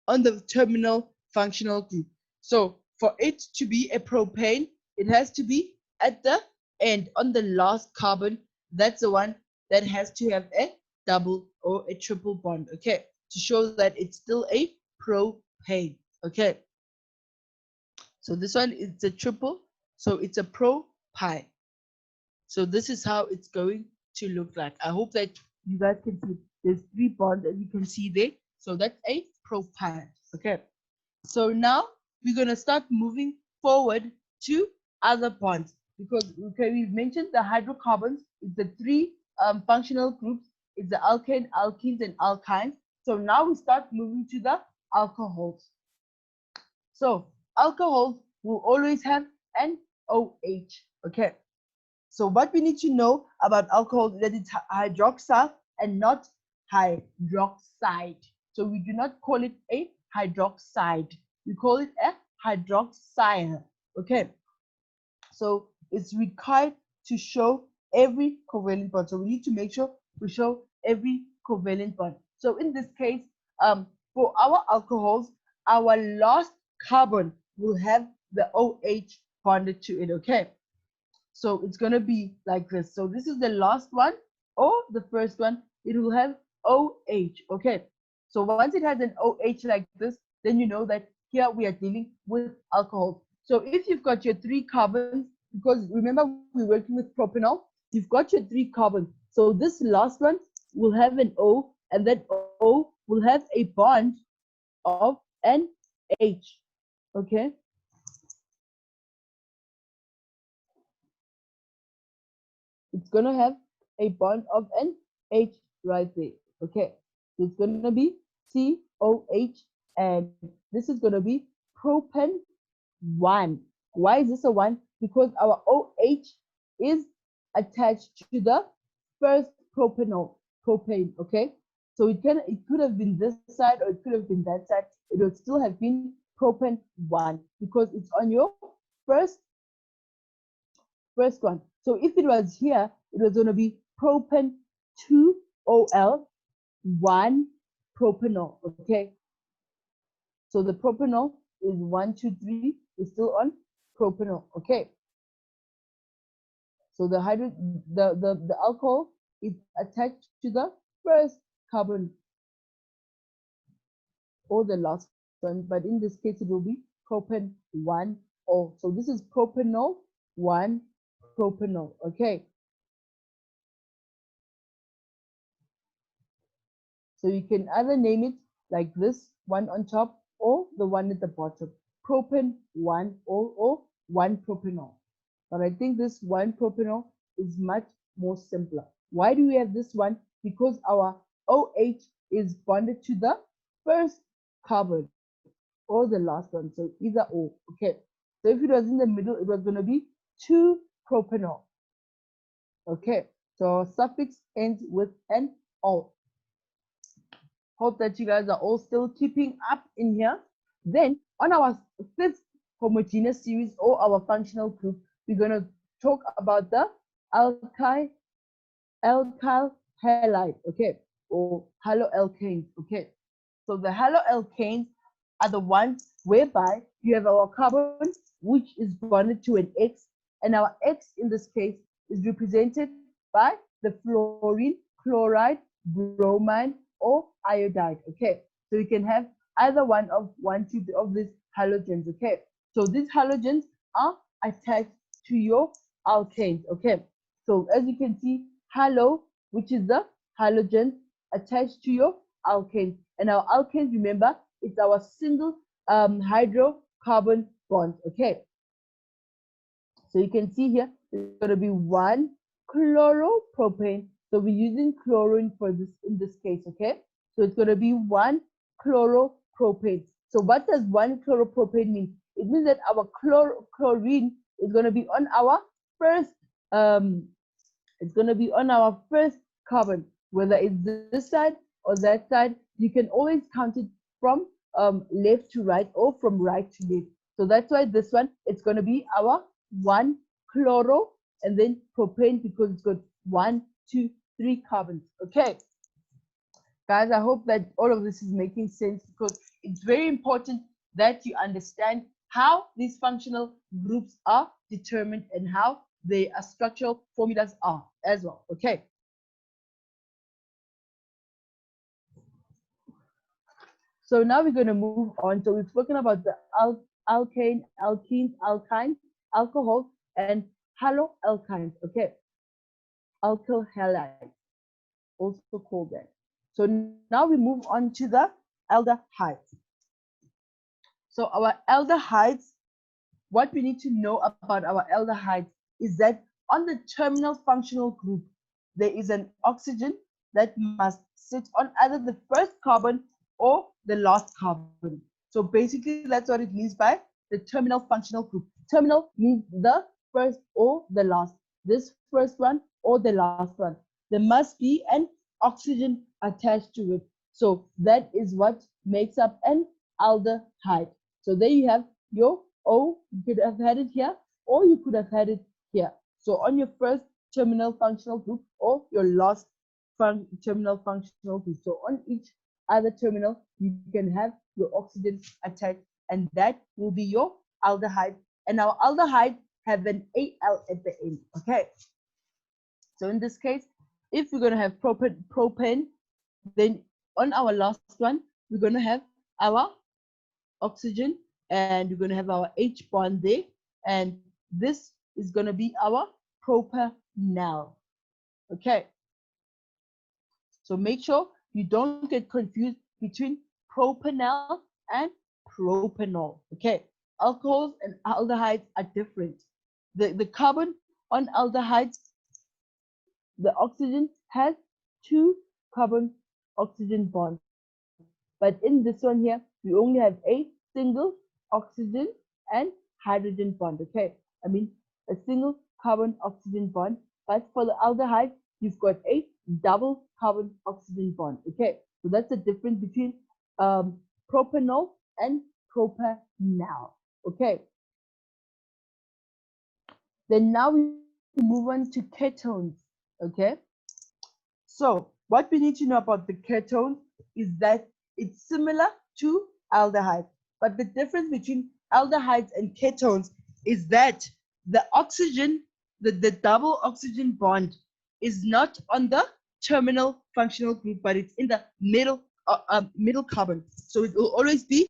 On the terminal functional group. So for it to be a propane, it has to be at the end, on the last carbon. That's the one that has to have a double or a triple bond, okay? To show that it's still a propane, okay? So this one is a triple, so it's a propyne. So this is how it's going to look like. I hope that you guys can see. There's 3 bonds that you can see there. So that's a propyne, okay? So now we're going to start moving forward to other bonds because, okay, we've mentioned the hydrocarbons. It's the 3 functional groups. It's the alkane, alkenes, and alkynes. So now we start moving to the alcohols. So alcohols will always have an OH, okay? So what we need to know about alcohol is that it's hydroxyl and not hydroxide. So we do not call it a hydroxide. We call it a hydroxyl, okay? So it's required to show every covalent bond. So we need to make sure we show every covalent bond. So in this case, for our alcohols, our last carbon will have the OH bonded to it, okay? So it's going to be like this. So this is the last one or the first one. It will have OH. Okay. So once it has an OH like this, then you know that here we are dealing with alcohol. So if you've got your 3 carbons, because remember we're working with propanol, you've got your 3 carbons. So this last one will have an O, and that O will have a bond of an H. Okay. It's going to have a bond of an H right there. Okay. So it's going to be COH, and this is going to be propan 1. Why is this a 1? Because our OH is attached to the first propane, okay? So it could have been this side or it could have been that side. It would still have been propan 1 because it's on your first one. So if it was here, it was going to be propan 2OL 1 propanol, okay? So the propanol is 1, 2, 3 is still on propanol, okay? So the alcohol is attached to the first carbon or the last one, but in this case it will be propan 1 O. So this is propanol 1 propanol, okay? So you can either name it like this one on top or the one at the bottom, propan 1 or 1 propanol. But I think this 1 propanol is much more simpler. Why do we have this one? Because our OH is bonded to the first carbon or the last one. So either or. Okay. So if it was in the middle, it was going to be 2 propanol. Okay. So suffix ends with an O. Hope that you guys are all still keeping up in here. Then on our 5th homogeneous series or our functional group, we're going to talk about the alkyl halide, okay, or haloalkanes, okay. So the haloalkanes are the ones whereby you have our carbon, which is bonded to an X, and our X in this case is represented by the fluorine, chloride, bromine, or iodide, okay. So you can have either one of these halogens, okay. So these halogens are attached to your alkanes, okay. So as you can see, halo, which is the halogen attached to your alkane, and our alkanes, remember, it's our single hydrocarbon bond, okay. So you can see here it's going to be 1 chloropropane. So we're using chlorine for this in this case, okay. So it's going to be 1 chloropropane. So what does 1 chloropropane mean? It means that our chlorine is going to be on our first it's going to be on our first carbon, whether it's this side or that side. You can always count it from left to right or from right to left. So that's why this one, it's going to be our 1 chloro and then propane, because it's got 1, 2, 3 carbons. Okay, guys, I hope that all of this is making sense, because it's very important that you understand how these functional groups are determined and how the structural formulas are as well. Okay. So now we're going to move on. So we've spoken about the alkane, alkenes, alkynes, alcohols, and haloalkynes. Okay. Alkyl halides, also called that. So now we move on to the aldehydes. So our aldehydes, what we need to know about our aldehydes is that on the terminal functional group, there is an oxygen that must sit on either the first carbon or the last carbon. So basically, that's what it means by the terminal functional group. Terminal means the first or the last. This first one or the last one. There must be an oxygen attached to it. So that is what makes up an aldehyde. So there you have your O. You could have had it here, or you could have had it here. So on your first terminal functional group or your last terminal functional group. So on each other terminal, you can have your oxygen attached, and that will be your aldehyde. And our aldehyde have an Al at the end. Okay. So in this case, if we're going to have propane, then on our last one, we're going to have our oxygen, and we're going to have our H bond there, and this is going to be our propanol. Okay. So make sure you don't get confused between propanol and propanol. Okay. Alcohols and aldehydes are different. The carbon on aldehydes, the oxygen has 2 carbon oxygen bonds. But in this one here, we only have a single oxygen and hydrogen bond. Okay. I mean, a single carbon oxygen bond. But for the aldehyde, you've got a double carbon oxygen bond. Okay. So that's the difference between propanol and propanol. Okay. Then now we move on to ketones. Okay. So what we need to know about the ketone is that it's similar to aldehyde, but the difference between aldehydes and ketones is that the oxygen, the double oxygen bond, is not on the terminal functional group, but it's in the middle carbon. So it will always be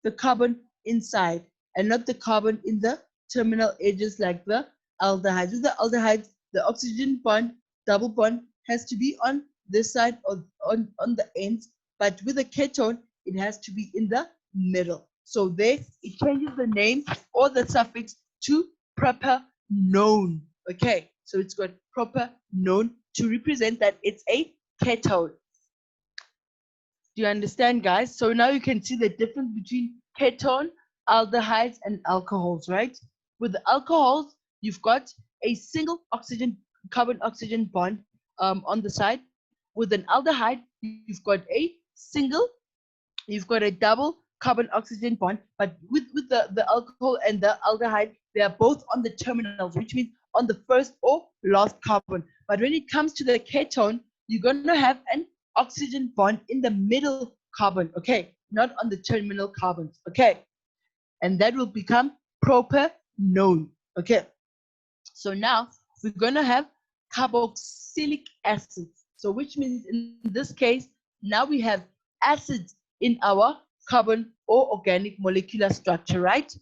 the carbon inside and not the carbon in the terminal edges like the aldehydes. With the aldehydes, the oxygen bond, double bond, has to be on this side or on the ends, but with a ketone, it has to be in the middle. So there, it changes the name or the suffix to propanone. Okay, so it's got propanone to represent that it's a ketone. Do you understand, guys? So now you can see the difference between ketone, aldehydes, and alcohols, right? With the alcohols, you've got a single carbon oxygen bond on the side. With an aldehyde, you've got a double carbon oxygen bond, but with the alcohol and the aldehyde, they are both on the terminals, which means on the first or last carbon. But when it comes to the ketone, you're going to have an oxygen bond in the middle carbon, okay, not on the terminal carbons, okay, and that will become propanone, okay. So now we're going to have carboxylic acids, so which means in this case now we have acids in our carbon or organic molecular structure, right?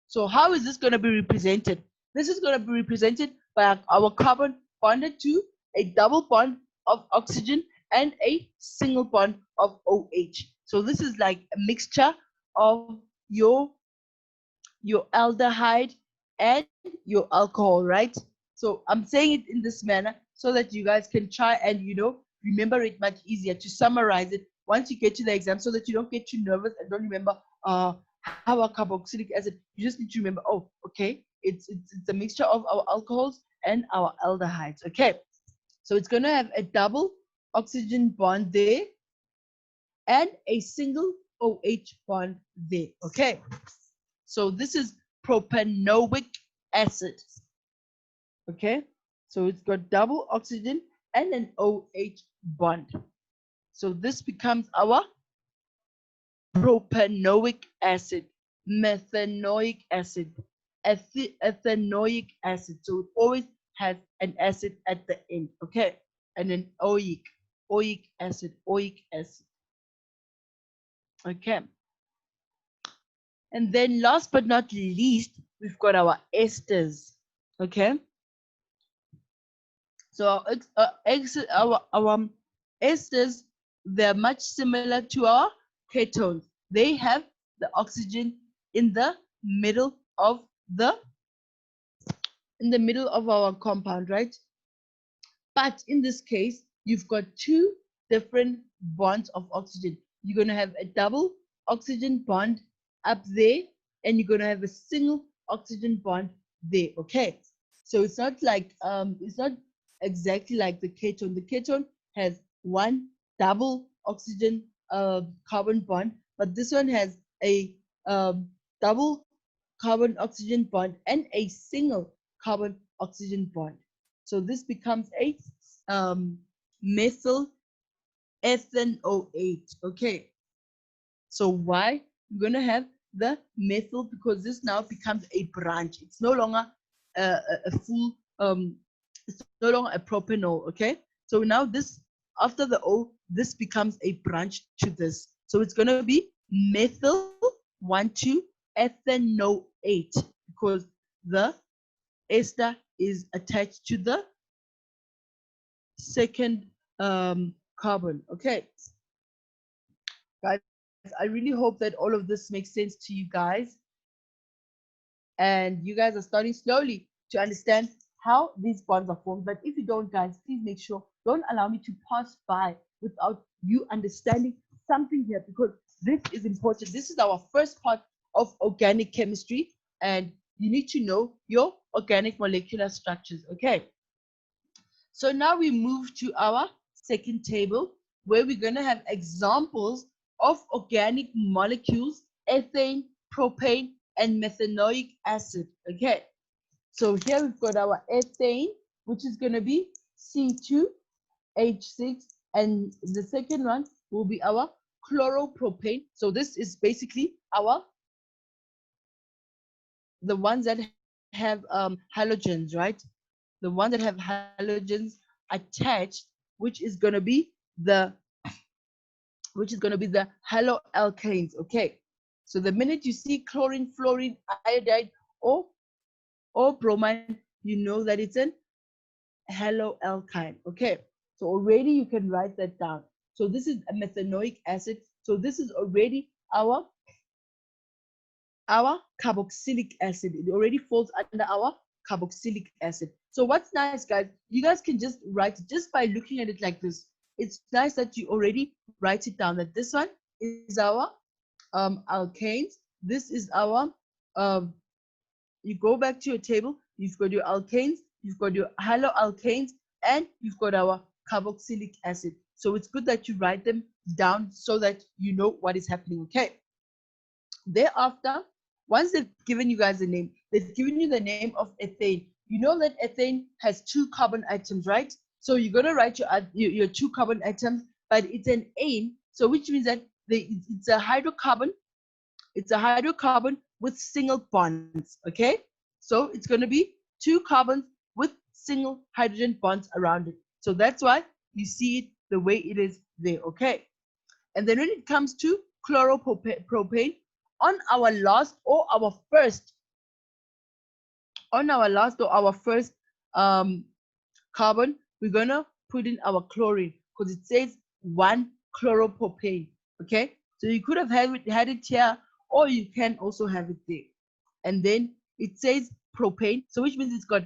So how is this going to be represented? This is going to be represented by our carbon bonded to a double bond of oxygen and a single bond of OH. So this is like a mixture of your aldehyde and your alcohol, right? So I'm saying it in this manner so that you guys can try and, remember it much easier to summarize it once you get to the exam, so that you don't get too nervous and don't remember how our carboxylic acid. You just need to remember, oh, okay, it's a mixture of our alcohols and our aldehydes. Okay, so it's going to have a double oxygen bond there and a single OH bond there. Okay, so this is propanoic acid. Okay, so it's got double oxygen and an OH bond. So this becomes our propanoic acid, methanoic acid, ethanoic acid. So it always has an acid at the end, okay? And then oic acid, okay? And then last but not least, we've got our esters, okay? So our esters, they're much similar to our ketones. They have the oxygen in the middle of our compound, right? But in this case, you've got 2 different bonds of oxygen. You're going to have a double oxygen bond up there, and you're going to have a single oxygen bond there, okay? So it's not like it's not exactly like the ketone. The ketone has 1 double oxygen carbon bond, but this one has a double carbon oxygen bond and a single carbon oxygen bond. So this becomes a methyl ethanoate. Okay. So why? We're going to have the methyl because this now becomes a branch. It's no longer a full it's no longer a propanol. Okay, so now this, after the O, this becomes a branch to this, so it's going to be methyl 1,2-ethanoate, because the ester is attached to the second carbon. Okay, guys, I really hope that all of this makes sense to you guys, and you guys are starting slowly to understand how these bonds are formed. But if you don't, guys, please make sure, don't allow me to pass by without you understanding something here, because this is important. This is our first part of organic chemistry, and you need to know your organic molecular structures. Okay, so now we move to our second table, where we're going to have examples of organic molecules: ethane, propane, and methanoic acid. Okay, so here we've got our ethane, which is going to be C2H6, and the second one will be our chloropropane. So this is basically the ones that have halogens, right? The ones that have halogens attached, which is going to be the haloalkanes. Okay, so the minute you see chlorine, fluorine, iodide, or bromine, you know that it's an haloalkane. Okay, so already you can write that down. So this is a methanoic acid. So this is already our carboxylic acid. It already falls under our carboxylic acid. So what's nice, guys, you guys can just write it just by looking at it like this. It's nice that you already write it down, that this one is our alkanes. This is our you go back to your table, you've got your alkanes, you've got your haloalkanes, and you've got our carboxylic acid. So it's good that you write them down so that you know what is happening. Okay, thereafter, once they've given you guys a name, they've given you the name of ethane. You know that ethane has 2 carbon atoms, right? So you're going to write your 2 carbon atoms, but it's an ane, so which means that it's a hydrocarbon. It's a hydrocarbon with single bonds. Okay, so it's going to be 2 carbons with single hydrogen bonds around it. So that's why you see it the way it is there. Okay, and then when it comes to chloropropane, on our last or our first carbon, we're gonna put in our chlorine, because it says 1 chloropropane. Okay, so you could have had it here, or you can also have it there. And then it says propane, so which means it's got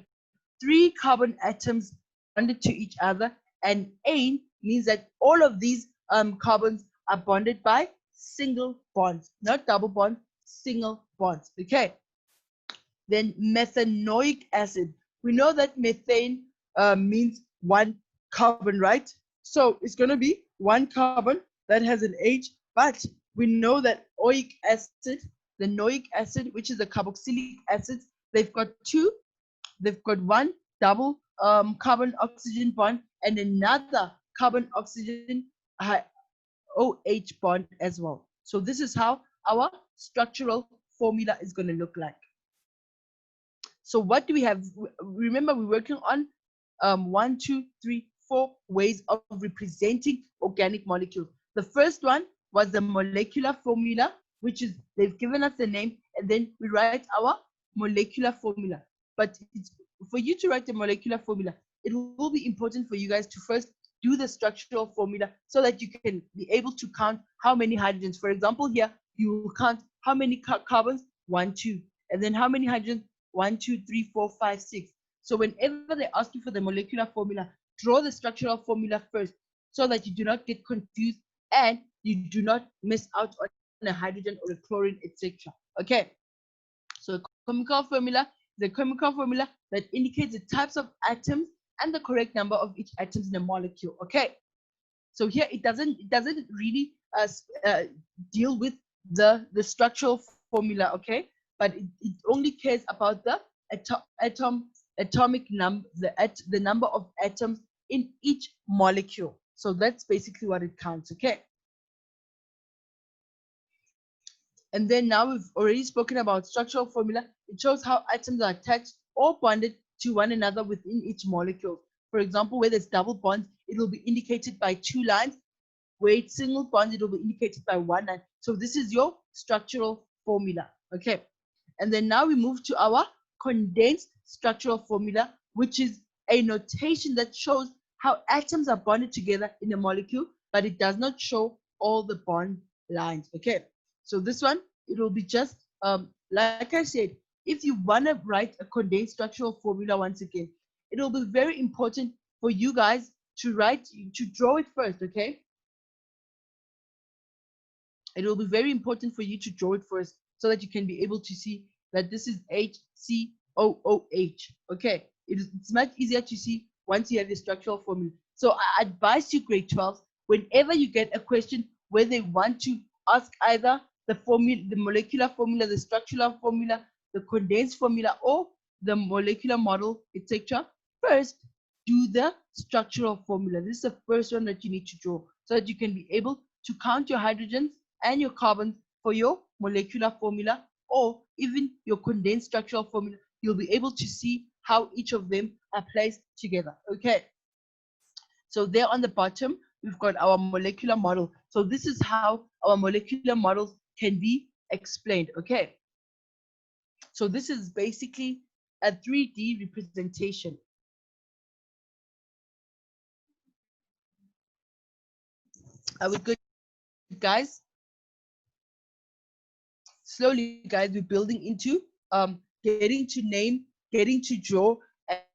3 carbon atoms bonded to each other, and ane means that all of these carbons are bonded by single bonds, not double bonds, single bonds. Okay, then methanoic acid. We know that methane means 1 carbon, right? So it's going to be 1 carbon that has an H, but we know that oic acid, the noic acid, which is a carboxylic acid, they've got 2. They've got 1 double carbon oxygen bond and another carbon oxygen OH bond as well. So this is how our structural formula is going to look like. So what do we have? Remember, we're working on 1, 2, 3, 4 ways of representing organic molecules. The first one was the molecular formula, which is they've given us the name, and then we write our molecular formula. But for you to write the molecular formula, it will be important for you guys to first do the structural formula so that you can be able to count how many hydrogens. For example, here you will count how many carbons, 1, 2, and then how many hydrogens, 1, 2, 3, 4, 5, 6. So whenever they ask you for the molecular formula, draw the structural formula first so that you do not get confused and you do not miss out on a hydrogen or a chlorine, etc. Okay, so chemical formula, the chemical formula that indicates the types of atoms and the correct number of each atom in a molecule. Okay, so here it doesn't really deal with the structural formula. Okay, but it only cares about the atomic number, the number of atoms in each molecule. So that's basically what it counts. Okay, and then now we've already spoken about structural formula. It shows how atoms are attached or bonded to one another within each molecule. For example, where there's double bonds, it will be indicated by 2 lines. Where it's single bond, it will be indicated by 1 line. So this is your structural formula. Okay. And then now we move to our condensed structural formula, which is a notation that shows how atoms are bonded together in a molecule, but it does not show all the bond lines. Okay. So this one, it will be just, like I said, if you want to write a condensed structural formula once again, it will be very important for you guys to draw it first, okay? It will be very important for you to draw it first so that you can be able to see that this is HCOOH. Okay, it's much easier to see once you have your structural formula. So I advise you, grade 12, whenever you get a question where they want to ask either the formula, the molecular formula, the structural formula, the condensed formula, or the molecular model, etc., first do the structural formula. This is the first one that you need to draw so that you can be able to count your hydrogens and your carbons for your molecular formula, or even your condensed structural formula. You'll be able to see how each of them are placed together. Okay. So there on the bottom, we've got our molecular model. So this is how our molecular models can be explained. Okay. So this is basically a 3D representation. Are we good, guys? Slowly, guys, we're building into getting to name, getting to draw,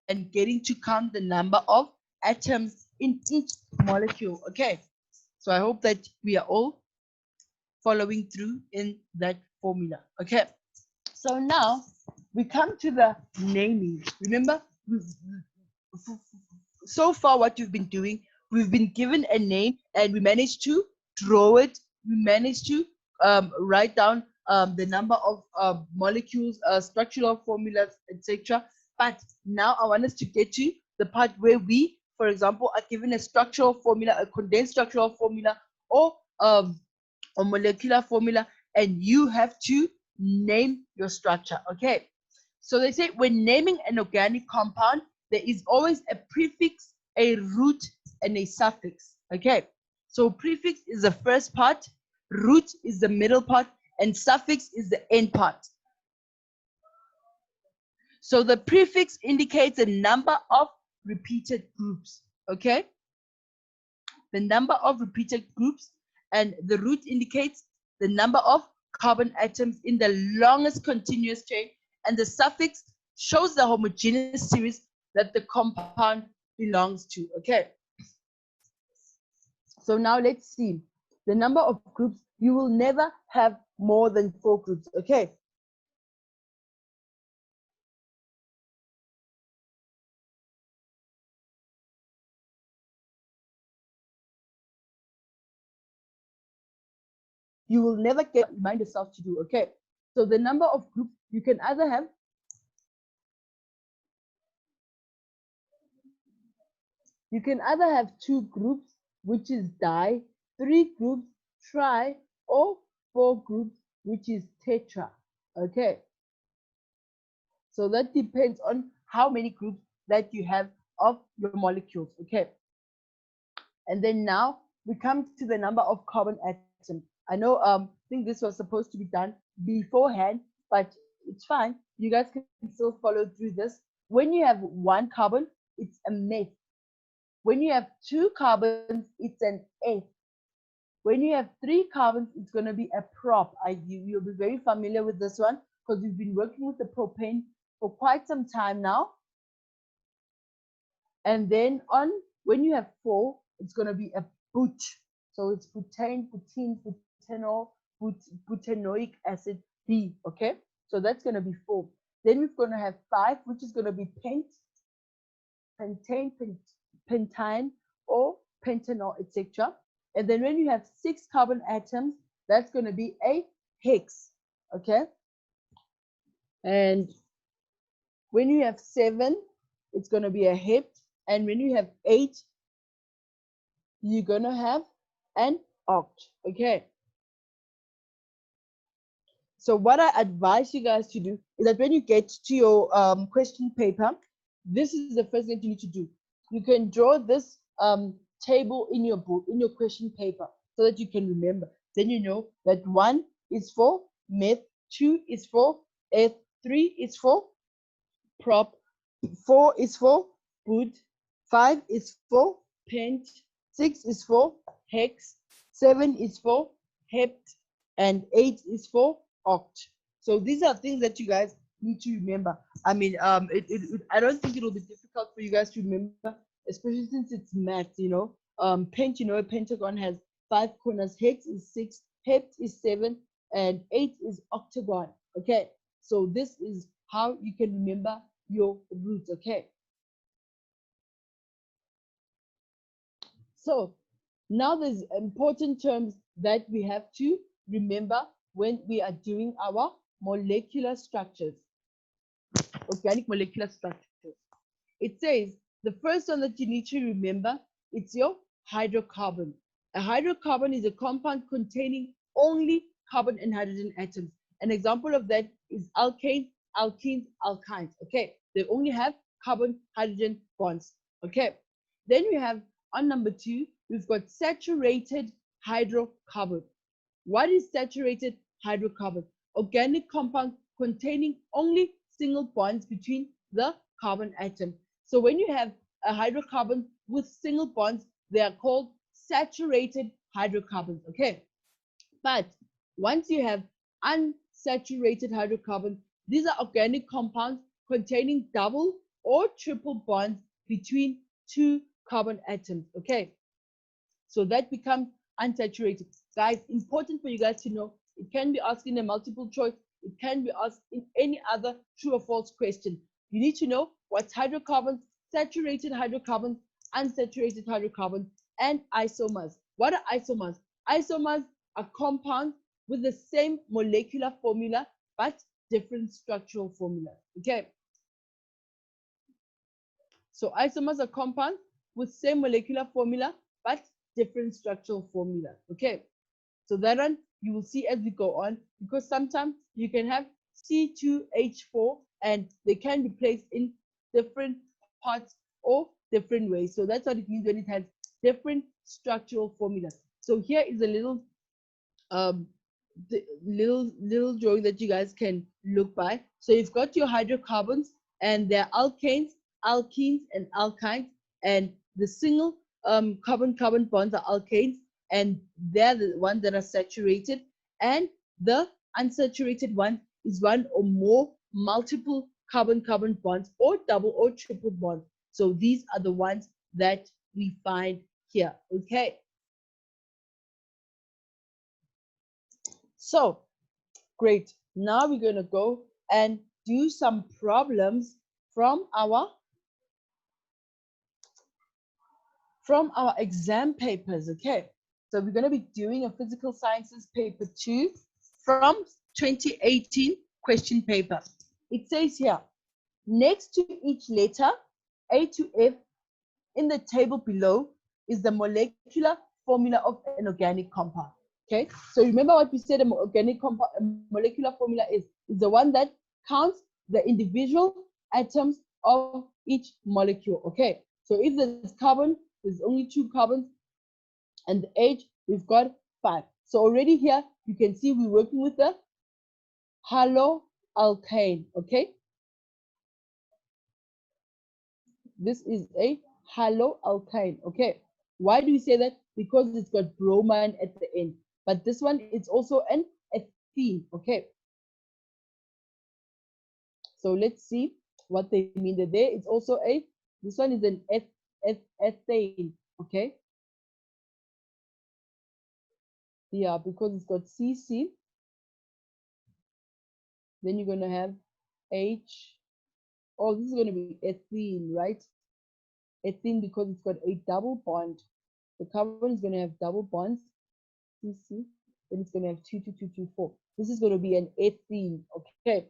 and getting to count the number of atoms in each molecule. Okay, so I hope that we are all following through in that formula. Okay, so now we come to the naming. Remember, so far what you've been doing, we've been given a name and we managed to draw it. We managed to write down the number of molecules, structural formulas, etc. But now I want us to get to the part where we, for example, are given a structural formula, a condensed structural formula, or a molecular formula, and you have to name your structure. Okay. So they say when naming an organic compound, there is always a prefix, a root, and a suffix. Okay. So prefix is the first part, root is the middle part, and suffix is the end part. So the prefix indicates a number of repeated groups. Okay. The number of repeated groups, and the root indicates the number of carbon atoms in the longest continuous chain, and the suffix shows the homogeneous series that the compound belongs to. Okay. So now let's see. The number of groups, you will never have more than 4 groups. Okay. You will never get remind yourself to do. Okay. So the number of groups, you can either have two groups, which is di, 3 groups, tri, or 4 groups, which is tetra. Okay. So that depends on how many groups that you have of your molecules. Okay. And then now we come to the number of carbon atoms. I know I think this was supposed to be done beforehand, but it's fine. You guys can still follow through this. When you have 1 carbon, it's a meth. When you have 2 carbons, it's an eth. When you have 3 carbons, it's going to be a prop. You'll be very familiar with this one because we've been working with the propane for quite some time now. And then when you have 4, it's going to be a but. So it's butane, butene, butanol, butanoic acid B. Okay, so that's going to be 4. Then we're going to have 5, which is going to be pentane, pentine, or pentanol, etc. And then when you have 6 carbon atoms, that's going to be a hex. Okay, and when you have 7, it's going to be a hept. And when you have 8, you're going to have an oct. Okay. So what I advise you guys to do, is that when you get to your question paper, this is the first thing you need to do. You can draw this table in your book, in your question paper, so that you can remember. Then you know that 1 is for meth, 2 is for eth, 3 is for prop, 4 is for bud, 5 is for pent, 6 is for hex, 7 is for hept, and 8 is for oct. So these are things that you guys need to remember. I mean, I don't think it'll be difficult for you guys to remember, especially since it's math, you know. Pent, you know, a pentagon has 5 corners, hex is 6, hept is 7, and 8 is octagon. Okay, so this is how you can remember your roots. Okay, so now there's important terms that we have to remember when we are doing our molecular structures, organic molecular structures. It says the first one that you need to remember, it's your hydrocarbon. A hydrocarbon is a compound containing only carbon and hydrogen atoms. An example of that is alkanes, alkenes, alkynes. Okay, they only have carbon hydrogen bonds. Okay, then we have on number 2, we've got saturated hydrocarbon. What is saturated hydrocarbon? Organic compound containing only single bonds between the carbon atom. So when you have a hydrocarbon with single bonds, they are called saturated hydrocarbons. Okay, but once you have unsaturated hydrocarbons, these are organic compounds containing double or triple bonds between 2 carbon atoms. Okay, so that becomes unsaturated. Guys, important for you guys to know, it can be asked in a multiple choice, it can be asked in any other true or false question. You need to know what's hydrocarbons, saturated hydrocarbons, unsaturated hydrocarbons, and isomers. What are isomers? Isomers are compounds with the same molecular formula but different structural formulas. Okay, so isomers are compounds with same molecular formula but different structural formula. Okay, so that one you will see as we go on, because sometimes you can have C2H4 and they can be placed in different parts or different ways. So that's what it means when it has different structural formulas. So here is a little little drawing that you guys can look by. So you've got your hydrocarbons, and they're alkanes, alkenes, and alkynes, and the single carbon-carbon bonds are alkanes, and they're the ones that are saturated, and the unsaturated one is one or more multiple carbon-carbon bonds or double or triple bonds. So these are the ones that we find here. Okay, so great. Now we're going to go and do some problems from our exam papers. Okay, so we're going to be doing a physical sciences paper 2 from 2018 question paper. It says here, next to each letter A to F in the table below is the molecular formula of an organic compound. Okay, so remember what we said, an organic compound, a molecular formula is the one that counts the individual atoms of each molecule. Okay, so if there's carbon, there's only 2 carbons, and the H, we've got 5. So already here, you can see we're working with the haloalkane. Okay, this is a haloalkane. Okay, why do we say that? Because it's got bromine at the end. But this one is also an ethene. Okay, so let's see what they mean there. It's also a, this one is an ethane. Okay, yeah, because it's got CC, then you're going to have H. Oh, this is going to be ethene, right? Ethene, because it's got a double bond. The carbon is going to have double bonds, CC, then it's going to have 2, 2, 2, 2, 4. This is going to be an ethene. Okay,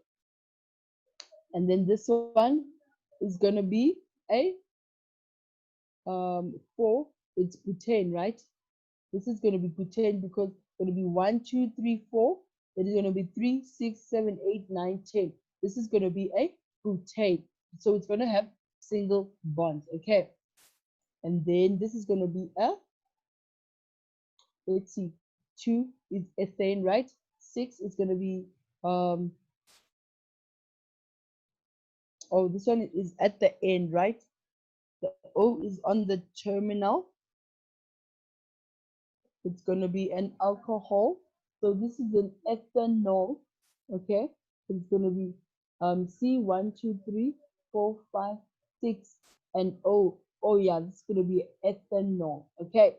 and then this one is going to be a 4. It's butane, right? This is going to be butane because it's going to be 1, 2, 3, 4. That is going to be 3, 6, 7, 8, 9, 10. this is going to be a butane. So it's going to have single bonds, okay? And then this is going to be a, let's see, 2 is ethane, right? 6 is going to be, oh, this one is at the end, right? The O is on the terminal. It's going to be an alcohol. So this is an ethanol, okay? It's going to be C, 1, 2, 3, 4, 5, 6, and O. Oh yeah, this is going to be ethanol, okay?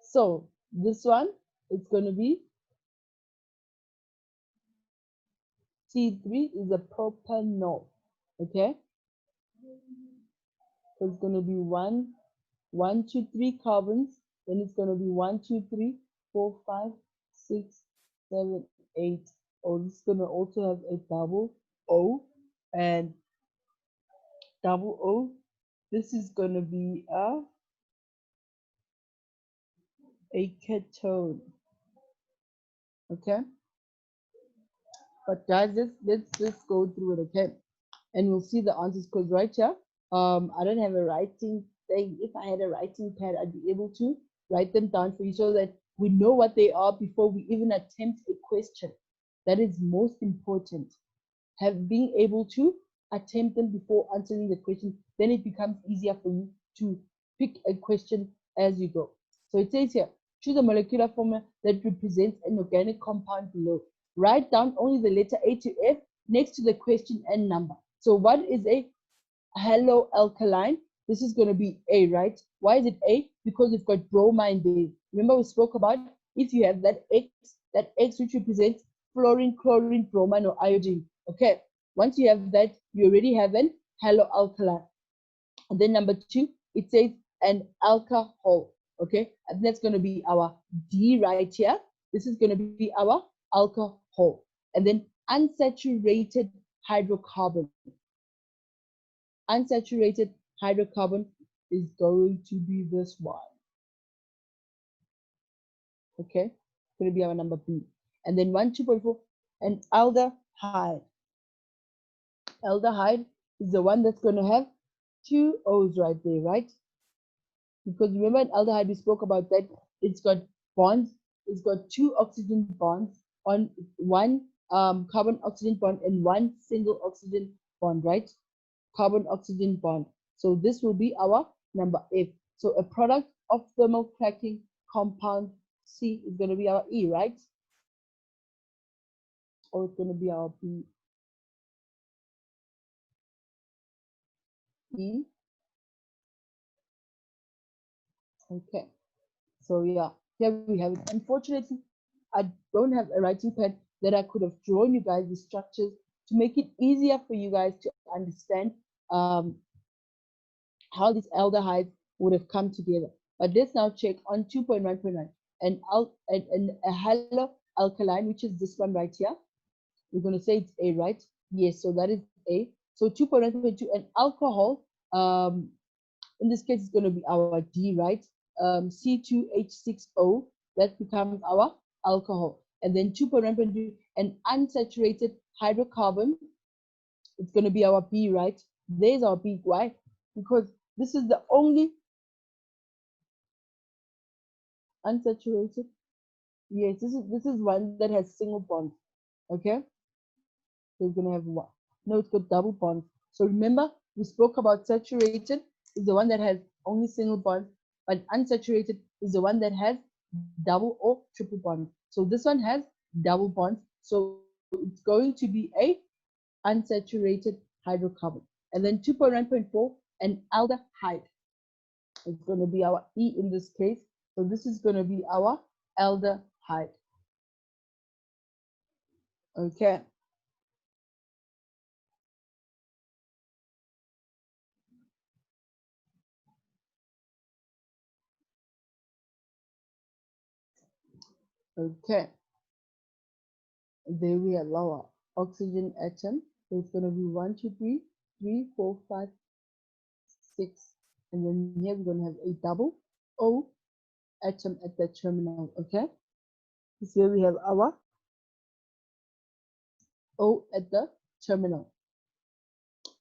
So this one, it's going to be C3 is a propanol, okay? So it's going to be 1, 1, 2, 3 carbons. Then it's going to be 1, 2, 3, 4, 5, 6, 7, 8. Oh, this is going to also have a double O, and double O. This is going to be a ketone. Okay. But guys, let's just go through it, okay? And we'll see the answers, because right here, I don't have a writing thing. If I had a writing pad, I'd be able to write them down for you so that we know what they are before we even attempt a question. That is most important. Being able to attempt them before answering the question, then it becomes easier for you to pick a question as you go. So it says here, choose a molecular formula that represents an organic compound below. Write down only the letter A to F next to the question and number. So what is a haloalkaline? This is going to be A, right? Why is it A? Because we've got bromine there. Remember we spoke about if you have that X which represents fluorine, chlorine, bromine, or iodine. Okay, once you have that, you already have an haloalkaline. And then number 2, it says an alcohol. Okay, and that's going to be our D right here. This is going to be our alcohol. And then unsaturated hydrocarbon. Unsaturated hydrocarbon is going to be this one. Okay, it's going to be our number B. And then 1, 2.4, an aldehyde. Aldehyde is the one that's going to have 2 O's right there, right? Because remember in aldehyde, we spoke about that. It's got bonds. It's got 2 oxygen bonds on one carbon oxygen bond and 1 single oxygen bond, right? Carbon oxygen bond. So this will be our number F. So a product of thermal cracking compound C is going to be our E, right? Or it's going to be our B. E. Okay. So yeah, here we have it. Unfortunately, I don't have a writing pad that I could have drawn you guys the structures to make it easier for you guys to understand how these aldehydes would have come together. But let's now check on 2.1.9. And a haloalkaline, which is this one right here. We're going to say it's A, right? Yes, so that is A. So 2.1.2, an alcohol, in this case, it's going to be our D, right? C2H6O, that becomes our alcohol. And then 2.1.2, an unsaturated hydrocarbon, it's going to be our B, right? There's our B. Why? Because this is the only unsaturated. Yes, this is one that has single bonds. Okay, so it's gonna have one. No, it's got double bonds. So remember, we spoke about saturated is the one that has only single bonds, but unsaturated is the one that has double or triple bonds. So this one has double bonds. So it's going to be a unsaturated hydrocarbon. And then 2.1.4, an aldehyde. It's going to be our E in this case. So this is going to be our aldehyde. Okay. Okay. There we have our oxygen atom. So it's going to be 1, 2, 3, 3, 4, 5, 6. And then here we're going to have a double O atom at the terminal. Okay. This here we have our O at the terminal.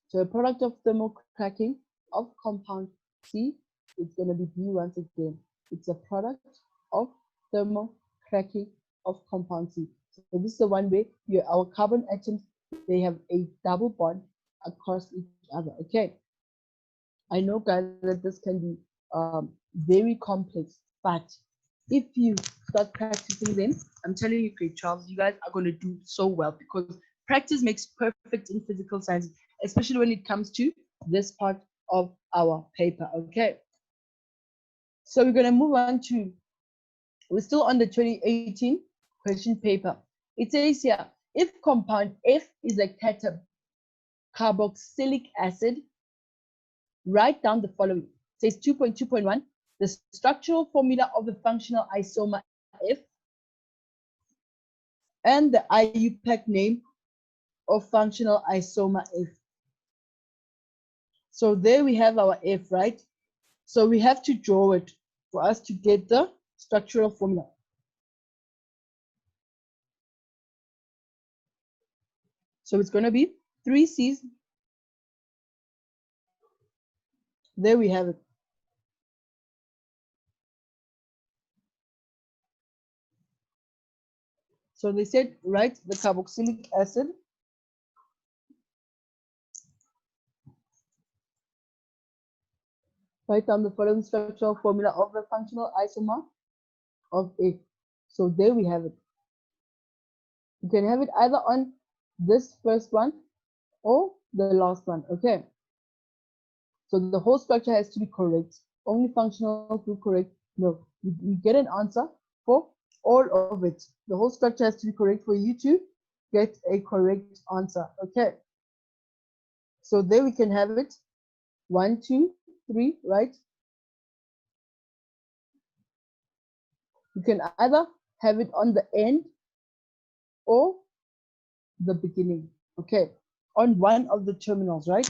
So a product of thermal cracking of compound C, it's going to be B once again. It's a product of thermal cracking of compound C. So this is the one way our carbon atoms, they have a double bond across each other. Okay. I know, guys, that this can be very complex, but if you start practicing them, I'm telling you, grade 12, you guys are going to do so well because practice makes perfect in physical science, especially when it comes to this part of our paper. Okay. So we're going to move on to, we're still on the 2018 question paper. It says here, if compound F is a carboxylic acid, write down the following. It says 2.2.1, the structural formula of the functional isomer F and the IUPAC name of functional isomer F. So there we have our F, right? So we have to draw it for us to get the structural formula. So it's going to be 3 C's. There we have it. So they said, write the carboxylic acid. Write down the following structural formula of the functional isomer of F. So there we have it. You can have it either on this first one or the last one. Okay. So the whole structure has to be correct. Only functional group correct. No, you get an answer for all of it. The whole structure has to be correct for you to get a correct answer. Okay. So there we can have it. 1, 2, 3, right? You can either have it on the end or the beginning. Okay. On one of the terminals, right?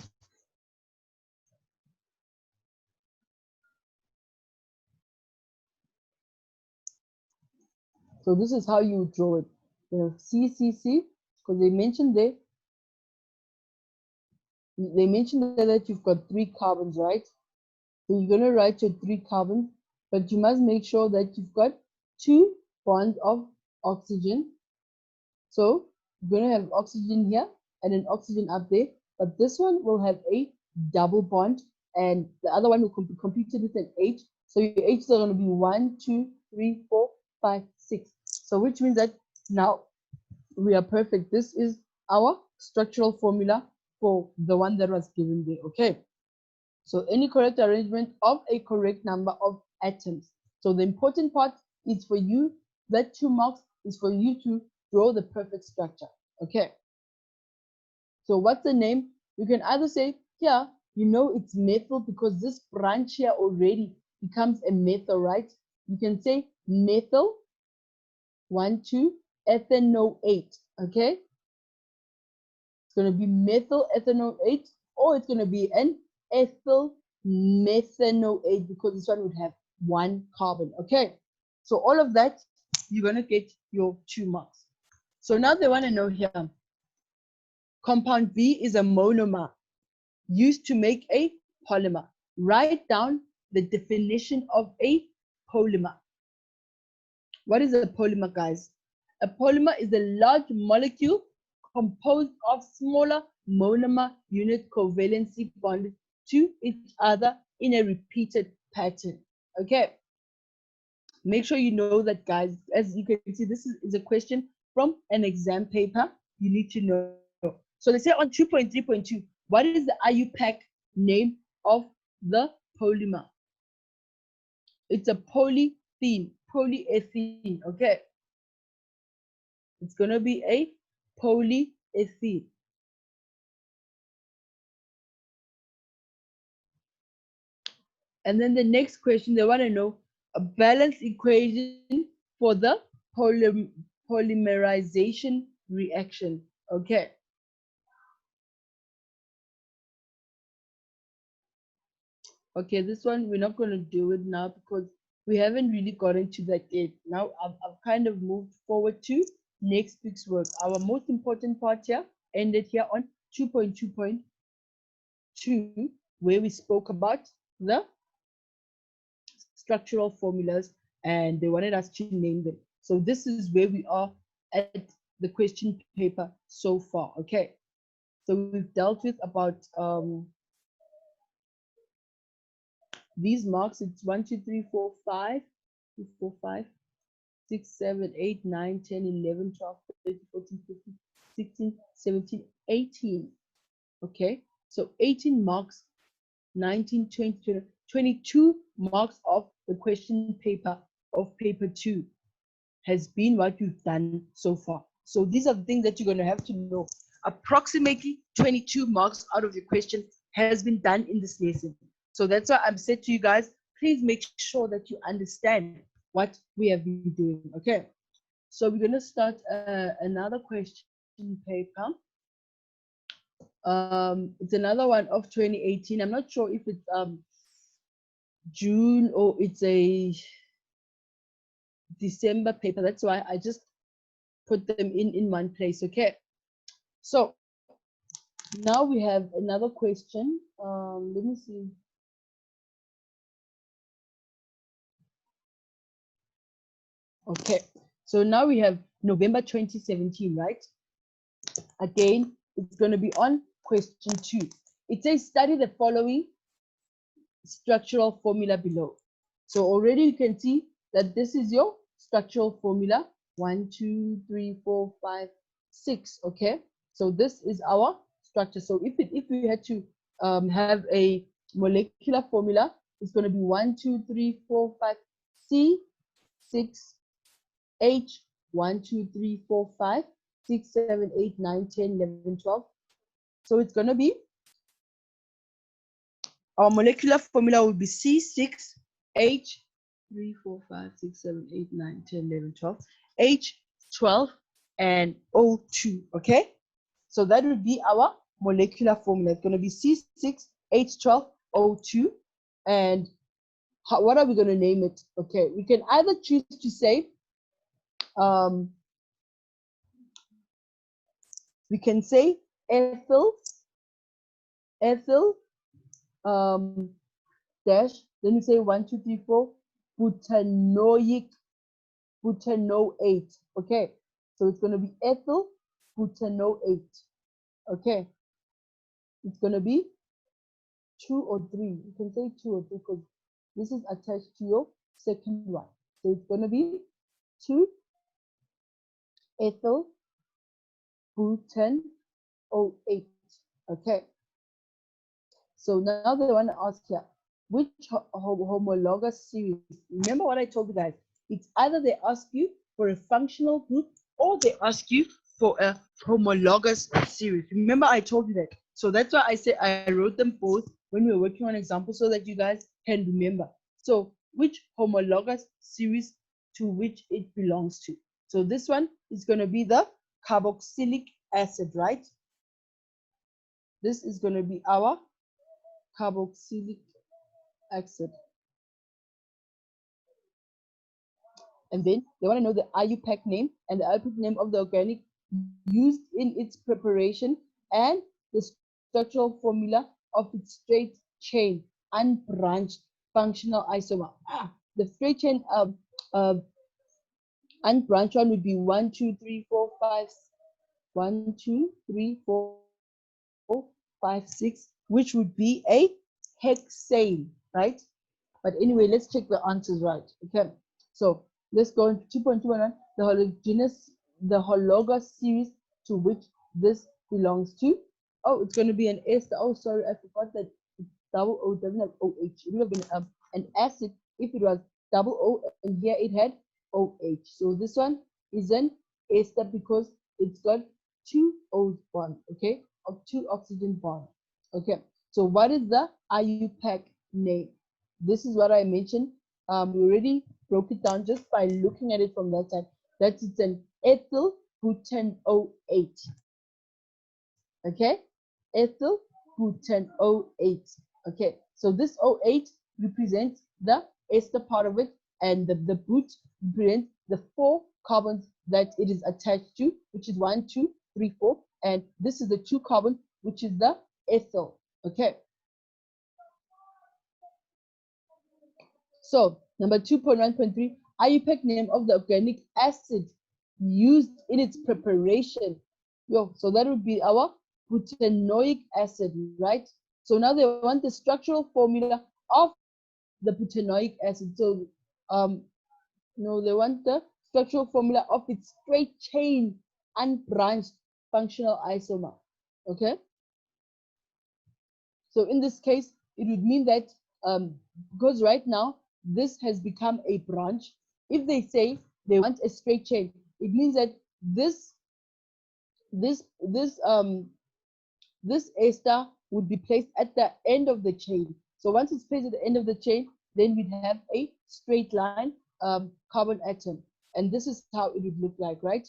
So this is how you draw it. You know, C, because they mentioned there that you've got 3 carbons, right? So you're going to write your 3 carbons, but you must make sure that you've got 2 bonds of oxygen. So you're going to have oxygen here and an oxygen up there, but this one will have a double bond and the other one will be completed with an H. So your H's are going to be 1, 2, 3, 4, 5, 6. So which means that now we are perfect. This is our structural formula for the one that was given there. Okay. So any correct arrangement of a correct number of atoms. So the important part is for you, that 2 marks is for you to draw the perfect structure. Okay. So what's the name? You can either say, here, you know it's methyl because this branch here already becomes a methyl, right? You can say methyl 1, 2, ethanoate. Okay. It's going to be methyl ethanoate, or it's going to be an ethyl methanoate because this one would have 1 carbon. Okay. So all of that, you're going to get your 2 marks. So now they want to know here, compound B is a monomer used to make a polymer. Write down the definition of a polymer. What is a polymer, guys? A polymer is a large molecule composed of smaller monomer units covalently bonded to each other in a repeated pattern. Okay. Make sure you know that, guys. As you can see, this is a question from an exam paper. You need to know. So they say on 2.3.2, what is the IUPAC name of the polymer? It's a polyethylene. Okay. It's going to be a polyethylene. And then the next question, they want to know a balance equation for the polymerization reaction. Okay. Okay, this one we're not going to do it now because we haven't really gotten to that yet. Now I've kind of moved forward to next week's work. Our most important part here ended here on 2.2.2, where we spoke about the structural formulas and they wanted us to name them. So this is where we are at the question paper so far. Okay, so we've dealt with about these marks. It's 1, 2, 3, 4, 5, 2, 4, 5, 6, 7, 8, 9, 10, 11, 12, 13, 14, 15, 16, 17, 18. Okay, so 18 marks, 19, 20, 22 marks of the question paper of paper 2 has been what you've done so far. So these are the things that you're going to have to know. Approximately 22 marks out of your question has been done in this lesson. So that's why I've said to you guys, please make sure that you understand what we have been doing. Okay, so we're going to start another question paper. It's another one of 2018. I'm not sure if it's June or it's a December paper. That's why I just put them in one place. Okay, so now we have another question. Let me see. Okay, so now we have November 2017, right? Again, it's going to be on question 2. It says study the following structural formula below. So already you can see that this is your structural formula. 1, 2, 3, 4, 5, 6. Okay, so this is our structure. So if we had to have a molecular formula, it's going to be 1, 2, 3, 4, 5, C, 6, H, 1, 2, 3, 4, 5, 6, 7, 8, 9, 10, 11, 12. So it's going to be, our molecular formula will be C6, H, 3, 4, 5, 6, 7, 8, 9, 10, 11, 12, H, 12, and O2, okay? So that would be our molecular formula. It's going to be C6, H12, O2. And what are we going to name it? Okay, we can either choose to say, we can say ethyl, dash, then we say 1, 2, 3, 4, butanoate. Okay, so it's going to be ethyl butanoate. Okay, it's going to be 2 or 3. You can say 2 or 3 because this is attached to your second one. So it's going to be 2 ethyl butanoate. Okay, so now they want to ask here, which homologous series? Remember what I told you guys. It's either they ask you for a functional group or they ask you for a homologous series. Remember I told you that. So that's why I say I wrote them both when we were working on examples so that you guys can remember. So which homologous series to which it belongs to. So this one is going to be the carboxylic acid, right? This is going to be our carboxylic acid. And then they want to know the IUPAC name and the IUPAC name of the organic used in its preparation and the structural formula of its straight chain unbranched functional isomer. The straight chain unbranched one would be 1, 2, 3, 4, 5, 1, 2, 3, 4, 5, 6, which would be a hexane, right? But anyway, let's check the answers right. Okay, so let's go into 2.211, the hologous series to which this belongs to. Oh, it's going to be an ester. Oh, sorry, I forgot that double O doesn't have OH. It would have been an acid if it was double O, and here it had OH. So this one is an ester because it's got 2 O bonds, okay, of 2 oxygen bonds. Okay, so what is the IUPAC name? This is what I mentioned. We already broke it down just by looking at it from that side. That's it's an ethyl butanoate. Okay, ethyl butanoate. Okay, so this OH represents the ester part of it, and the but represents the 4 carbons that it is attached to, which is 1, 2, 3, 4, and this is the 2 carbon, which is the ethyl. Okay. So number 2.1.3, IUPAC name of the organic acid used in its preparation. So that would be our butanoic acid, right? So now they want the structural formula of the butanoic acid. So no, they want the structural formula of its straight chain unbranched functional isomer. Okay. So in this case, it would mean that because right now this has become a branch, if they say they want a straight chain, it means that this ester would be placed at the end of the chain. So once it's placed at the end of the chain, then we'd have a straight line carbon atom, and this is how it would look like, right?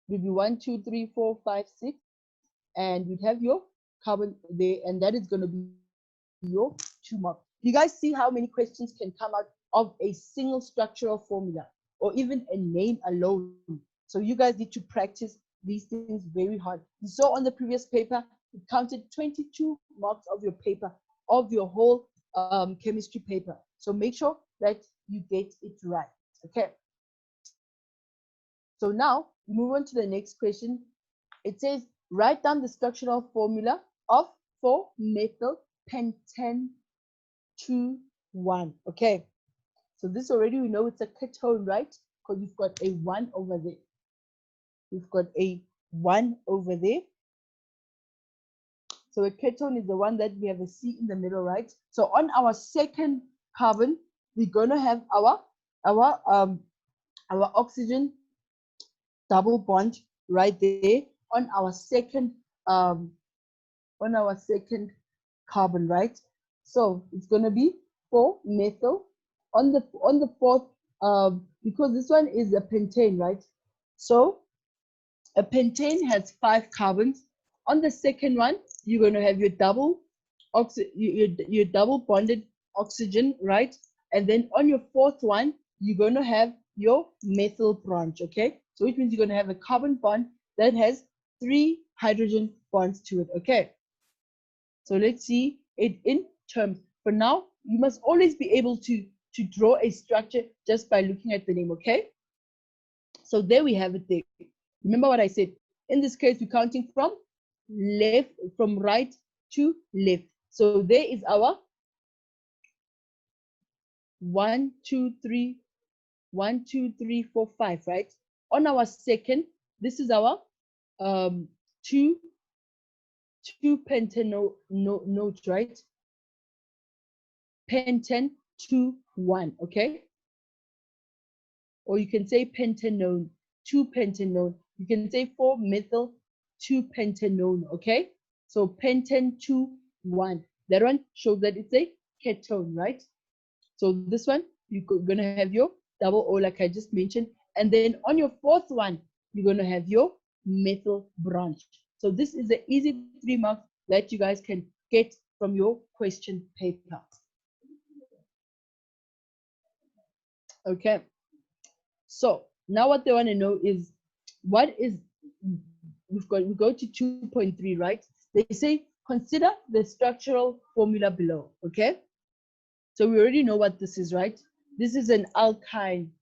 It would be 1, 2, 3, 4, 5, 6, and you'd have your carbon there, and that is going to be your 2 marks. You guys see how many questions can come out of a single structural formula or even a name alone? So you guys need to practice these things very hard. You saw on the previous paper, it counted 22 marks of your paper, of your whole chemistry paper. So make sure that you get it right. Okay. So now we move on to the next question. It says, write down the structural formula of 4-methyl pentane 2,1. Okay, so this already we know it's a ketone, right? Because we've got a 1 over there. We've got a 1 over there. So a ketone is the one that we have a C in the middle, right? So on our second carbon, we're gonna have our oxygen double bond right there on our second carbon, right? So it's gonna be 4-methyl on the fourth, because this one is a pentane, right? So a pentane has 5 carbons. On the second one, you're going to have your double bonded oxygen, right? And then on your fourth one, you're going to have your methyl branch, okay? So which means you're going to have a carbon bond that has 3 hydrogen bonds to it, okay? So let's see it in terms. For now, you must always be able to draw a structure just by looking at the name, okay? So there we have it there. Remember what I said. In this case, we're counting from right to left. So there is our 1, 2, 3, 1, 2, 3, 4, 5, right? On our second, this is our 2 pentanote, right? Pentane 2, 1, okay? Or you can say pentanone, 2 pentanone. You can say 4-methyl 2-pentanone, okay? So pentane 2, 1. That one shows that it's a ketone, right? So this one, you're going to have your double O like I just mentioned. And then on your fourth one, you're going to have your methyl branch. So this is the easy 3 marks that you guys can get from your question paper. Okay. So now what they want to know is what is, we go to 2.3, right? They say consider the structural formula below, okay? So we already know what this is, right? This is an alkyne.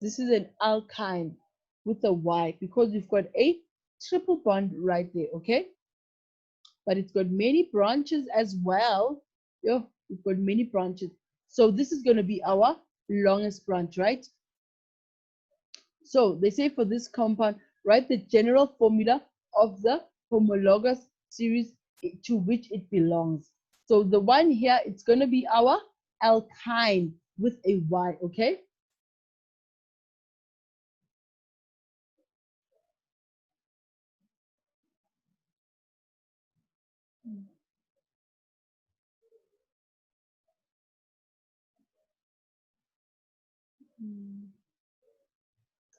This is an alkyne with a Y because we've got a triple bond right there, okay? But it's got many branches as well. Yeah, we've got many branches. So this is going to be our longest branch, right? So they say for this compound, write the general formula of the homologous series to which it belongs. So the one here, it's going to be our alkyne with a Y, okay?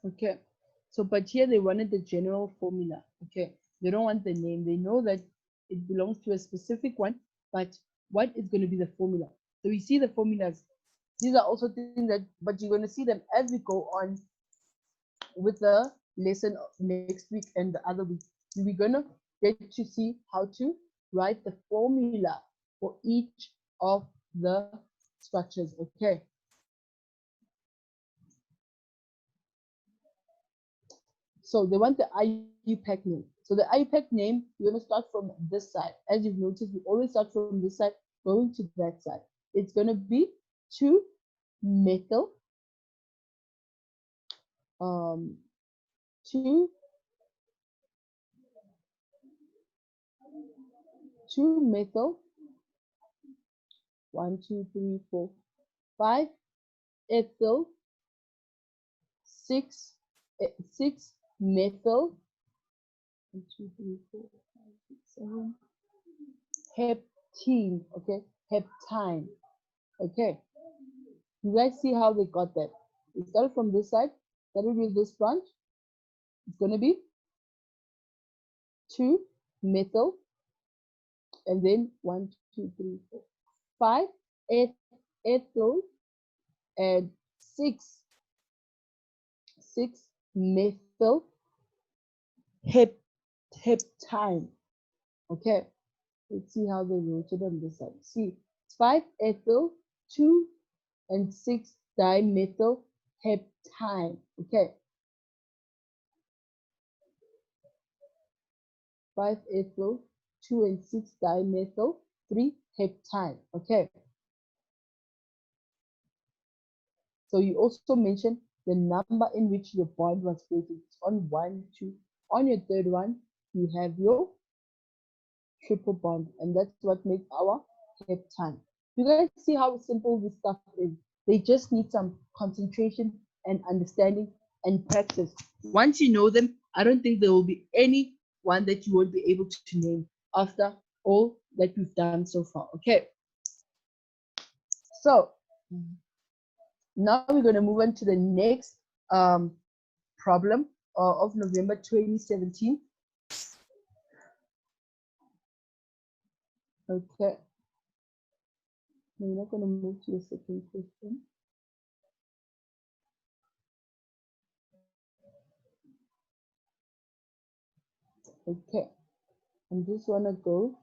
Okay, so but here they wanted the general formula. Okay, they don't want the name. They know that it belongs to a specific one, but what is going to be the formula? So we see the formulas. These are also things that, but you're going to see them as we go on with the lesson next week and the other week. We're going to get to see how to write the formula for each of the structures. Okay. So they want the IUPAC name. So the IUPAC name, you're going to start from this side. As you've noticed, we always start from this side, going to that side. It's going to be 2-methyl, 2 2-methyl, 1, 2, 3, 4, 5 ethyl, 6-methyl, 1, 2, 3, 4, 5, 6, 7, heptene, okay, heptine, okay. You guys see how they got that? We started from this side, started with this branch. It's going to be 2-methyl, and then 1, 2, 3, 4, 5 ethyl, and 6-methyl heptine. Okay, let's see how they wrote it on this side. See, 5 ethyl, 2 and 6 dimethyl heptine. Okay, 5 ethyl, 2 and 6 dimethyl 3 heptine. Okay, so you also mentioned the number in which your bond was created. It's on 1, 2. On your third one, you have your triple bond, and that's what makes our heptine. You guys see how simple this stuff is. They just need some concentration and understanding and practice. Once you know them, I don't think there will be any one that you won't be able to name after all that we've done so far. Okay, so now we're going to move on to the next problem of November 2017. Okay, we're not going to move to the second question. Okay, I just want to go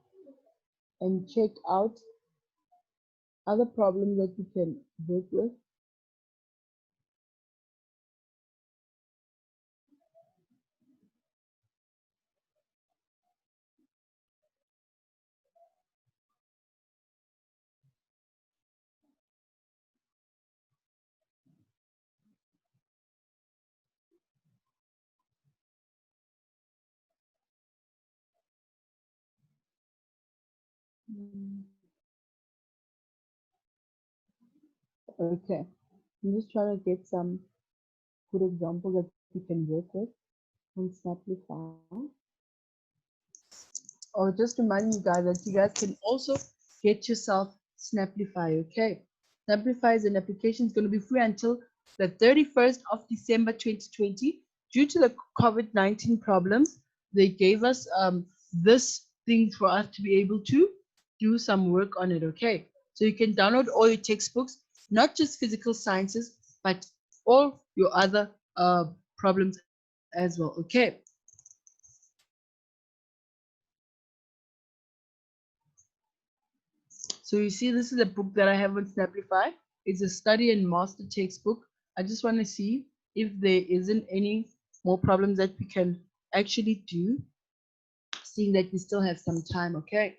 and check out other problems that you can work with. Okay, I'm just trying to get some good examples that you can work with on Snaplify. Or just remind you guys that you guys can also get yourself Snaplify. Okay, Snaplify is an application. It's going to be free until the 31st of December 2020. Due to the COVID-19 problems, they gave us this thing for us to be able to do some work on it. Okay, so you can download all your textbooks, not just physical sciences, but all your other problems as well. Okay. So you see, this is a book that I have on Snaplify. It's a study and master textbook. I just want to see if there isn't any more problems that we can actually do, seeing that we still have some time. Okay.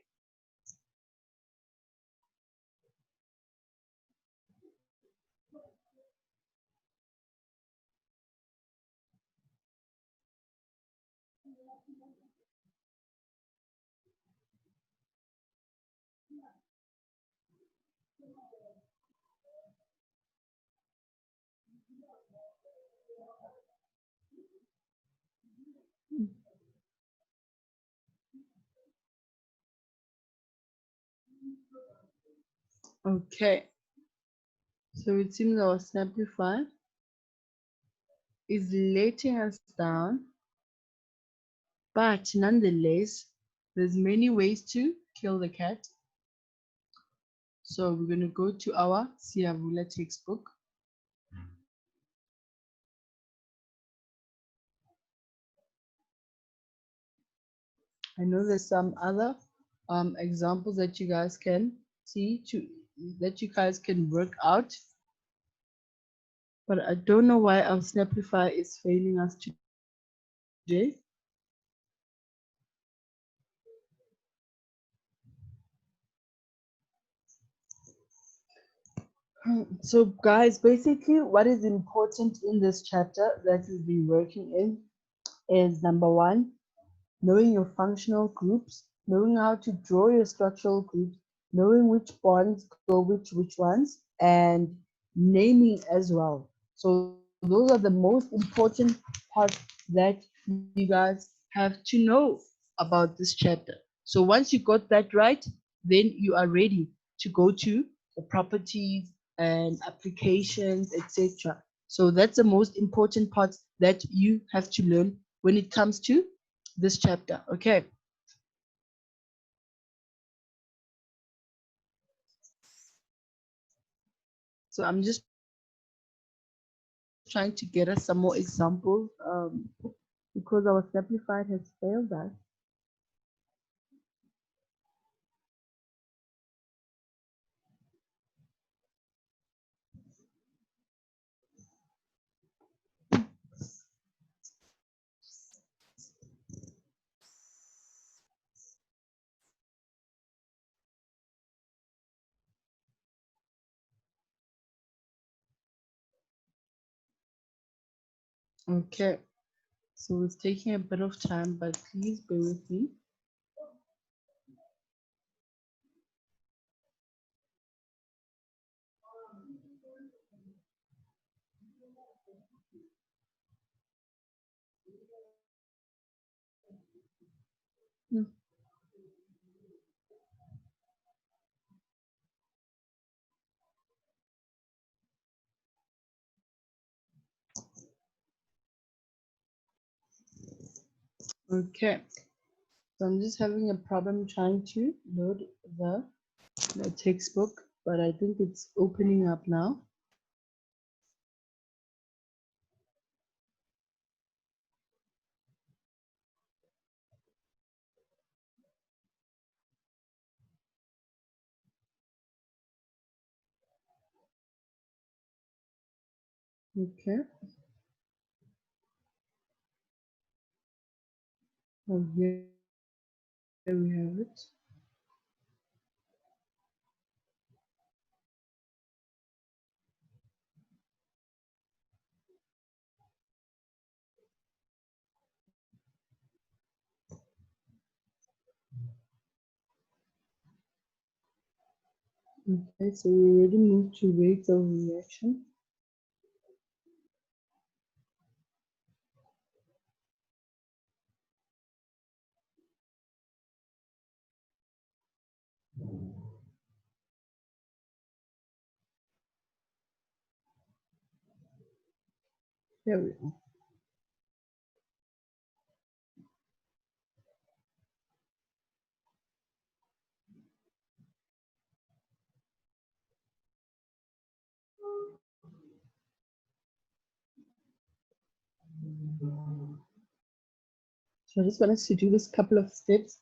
Okay. So it seems our Snaplify is letting us down, but nonetheless, there's many ways to kill the cat. So we're going to go to our Siyavula textbook. I know there's some other examples that you guys can see that you guys can work out, but I don't know why our Snaplify is failing us today. So guys, basically what is important in this chapter that we'll be working in is number one, knowing your functional groups, knowing how to draw your structural groups, knowing which bonds go which ones, and naming as well. So those are the most important parts that you guys have to know about this chapter. So once you got that right, then you are ready to go to the properties and applications, etc. So that's the most important part that you have to learn when it comes to this chapter. Okay. So I'm just trying to get us some more examples because our simplified has failed us. Okay. So it's taking a bit of time, but please bear with me. Hmm. Okay. So I'm just having a problem trying to load the textbook, but I think it's opening up now. Okay. Oh, here we have it. Okay, so we already moved to rates of reaction. There we go. So I just want us to do this couple of steps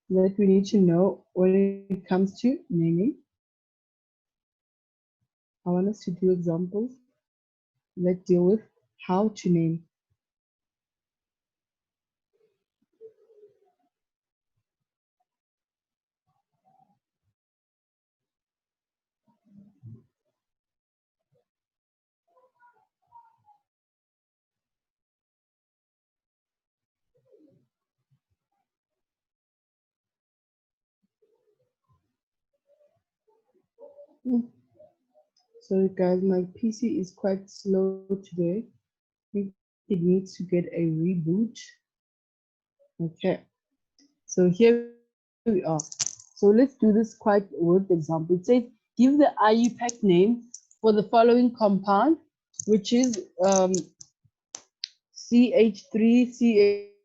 that we need to know when it comes to naming. I want us to do examples that deal with how to name. Hmm. Sorry guys, my PC is quite slow today. I think it needs to get a reboot. Okay, so here we are. So let's do this quite word example. It says, give the IUPAC name for the following compound, which is CH3,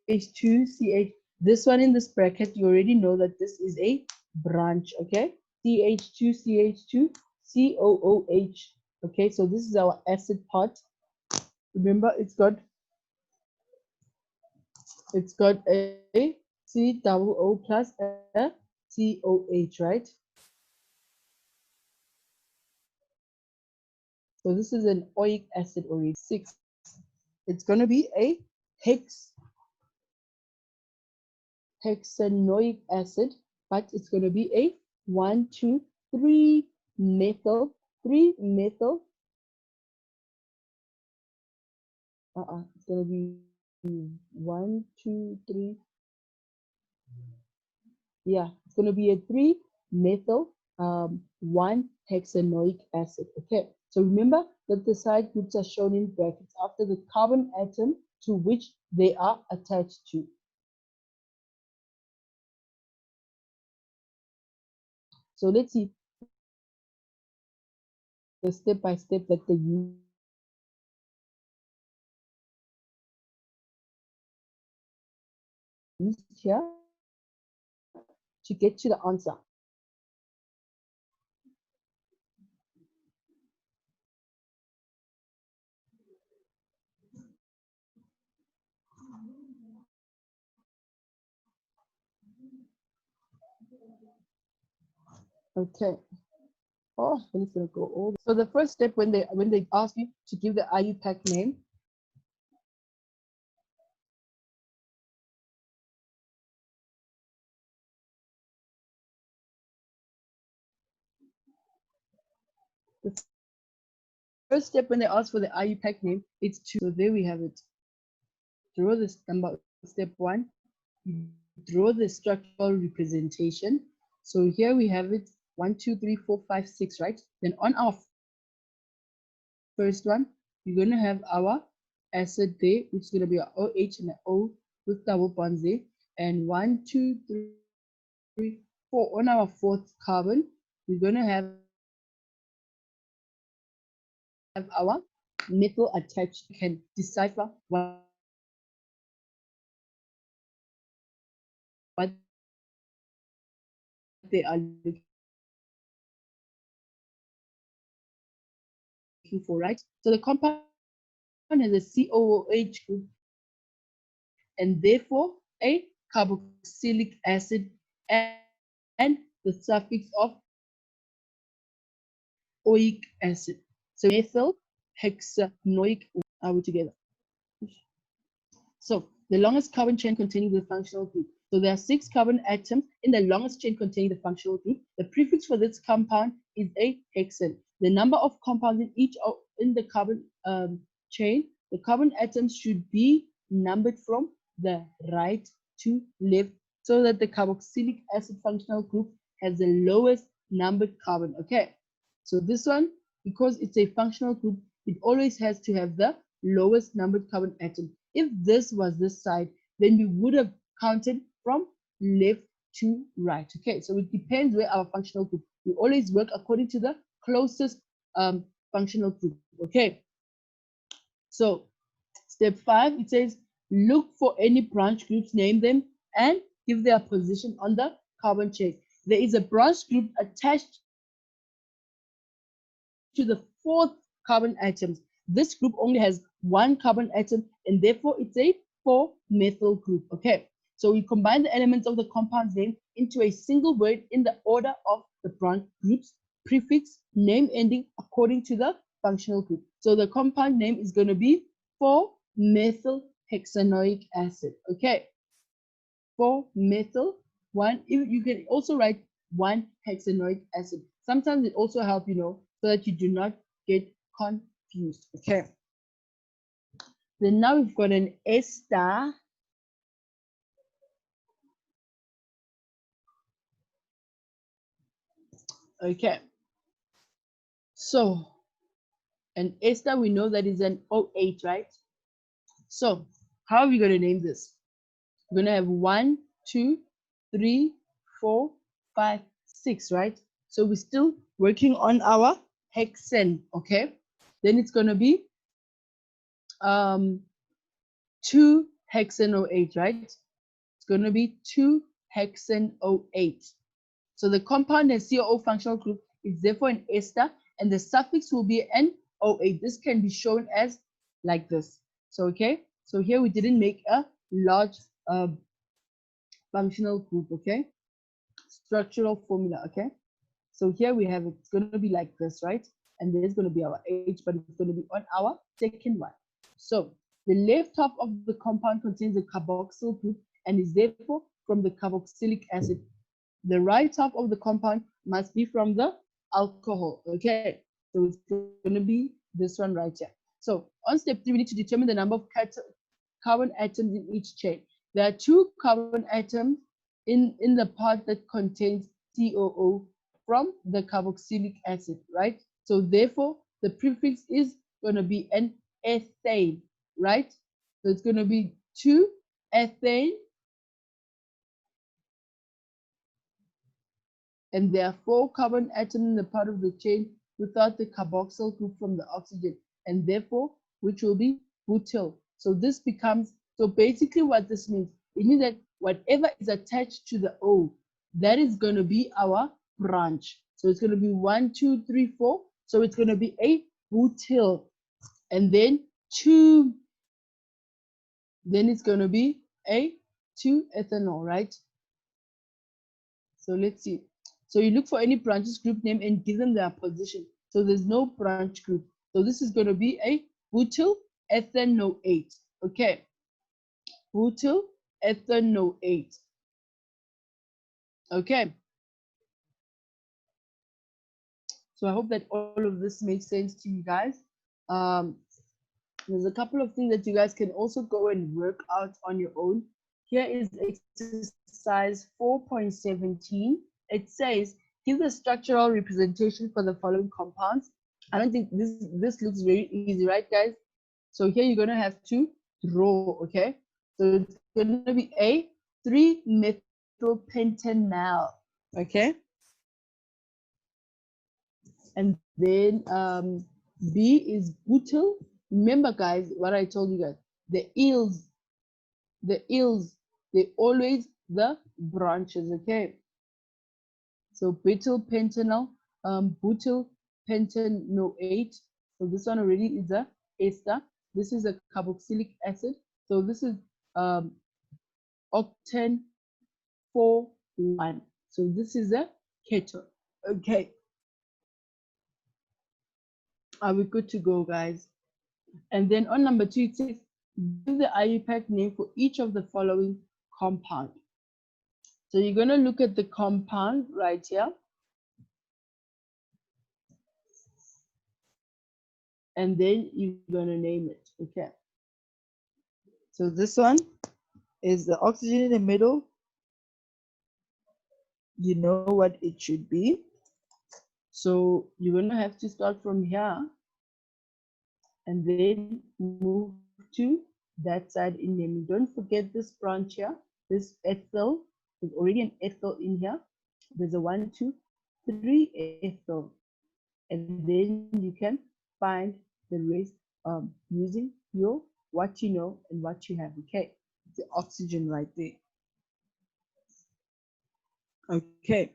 CH2, CH. This one in this bracket, you already know that this is a branch, okay? CH2, CH2, COOH. Okay, so this is our acid part. Remember, it's got a COO plus a COH, right? So this is an oic acid already. 6. It's going to be a hexanoic acid, but it's going to be a 1, 2, 3 methyl, 3 methyl. It's going to be 1, 2, 3. Yeah, it's going to be a 3 methyl 1 hexanoic acid. Okay, so remember that the side groups are shown in brackets after the carbon atom to which they are attached to. So let's see the step by step that they use here to get to the answer. Okay. Oh, I'm just gonna go over. So the first step when they ask you to give the IUPAC name, the first step when they ask for the IUPAC name, it's to. So there we have it. Draw this number. Step 1. You draw the structural representation. So here we have it 1, 2, 3, 4, 5, 6, right? Then on our first one, you're going to have our acid there, which is going to be our OH and an O with double bonds there. And 1, 2, 3, 4 on our fourth carbon, we're going to have our methyl attached. You can decipher what they are looking for, right? So the compound has a COOH group and therefore a carboxylic acid and the suffix of oic acid. So methyl hexanoic are we together. So the longest carbon chain containing the functional group. So there are 6 carbon atoms in the longest chain containing the functional group. The prefix for this compound is a hexane. The number of compounds in each in the carbon chain, the carbon atoms should be numbered from the right to left so that the carboxylic acid functional group has the lowest numbered carbon. Okay, so this one, because it's a functional group, it always has to have the lowest numbered carbon atom. If this was this side, then we would have counted from left to right. Okay, so it depends where our functional group. We always work according to the closest functional group. Okay, so step 5, it says look for any branch groups, name them, and give their position on the carbon chain. There is a branch group attached to the 4th carbon atoms. This group only has 1 carbon atom and therefore it's a 4-methyl group. Okay, so we combine the elements of the compound's name into a single word in the order of the branch groups, prefix, name ending according to the functional group. So the compound name is going to be 4-methyl hexanoic acid. Okay, 4-methyl 1. You can also write 1-hexanoic acid. Sometimes it also helps, so that you do not get confused. Okay. Then now we've got an ester. Okay. So an ester, we know that is an OH, right? So how are we going to name this? We're going to have 1, 2, 3, 4, 5, 6, right? So we're still working on our hexane. Okay. Then it's going to be 2-hexane OH, right? It's going to be 2-hexane OH. So the compound and COO functional group is therefore an ester, and the suffix will be an OH. This can be shown as like this. So, okay, so here we didn't make a large functional group, okay? Structural formula, okay? So here we have, it's going to be like this, right? And there's going to be our H, but it's going to be on our second one. So the left half of the compound contains a carboxyl group and is therefore from the carboxylic acid. The right half of the compound must be from the alcohol, okay? So it's going to be this one right here. So on step 3, we need to determine the number of carbon atoms in each chain. There are 2 carbon atoms in the part that contains COO from the carboxylic acid, right? So therefore, the prefix is going to be an ethane, right? So it's going to be 2 ethane, and there are 4 carbon atoms in the part of the chain without the carboxyl group from the oxygen, and therefore, which will be butyl. So this becomes, so basically what this means, it means that whatever is attached to the O, that is going to be our branch. So it's going to be 1, 2, 3, 4. So it's going to be a butyl, and then 2, then it's going to be a 2-ethanol, right? So let's see. So you look for any branches group name and give them their position. So there's no branch group. So this is going to be a butyl ethanoate. Okay. Butyl ethanoate. Okay. So I hope that all of this makes sense to you guys. There's a couple of things that you guys can also go and work out on your own. Here is exercise 4.17. It says, give the structural representation for the following compounds. I don't think this looks very easy, right, guys? So here you're going to have to draw, okay? So it's going to be a 3-methylpentanal, okay? And then B is butyl. Remember, guys, what I told you guys, the eels, they're always the branches, okay? So butyl pentanal, butyl pentanoate. So this one already is a ester. This is a carboxylic acid. So this is octane 4,1. So this is a ketone. Okay. Are we good to go, guys? And then on number 2, it says, give the IUPAC name for each of the following compound. So you're going to look at the compound right here. And then you're going to name it, okay? So this one is the oxygen in the middle. You know what it should be. So you're going to have to start from here and then move to that side in naming. Don't forget this branch here, this ethyl. There's already an ethyl in here. There's a 1, 2, 3 ethyl. And then you can find the rest using your what you know and what you have. Okay, the oxygen right there. Okay,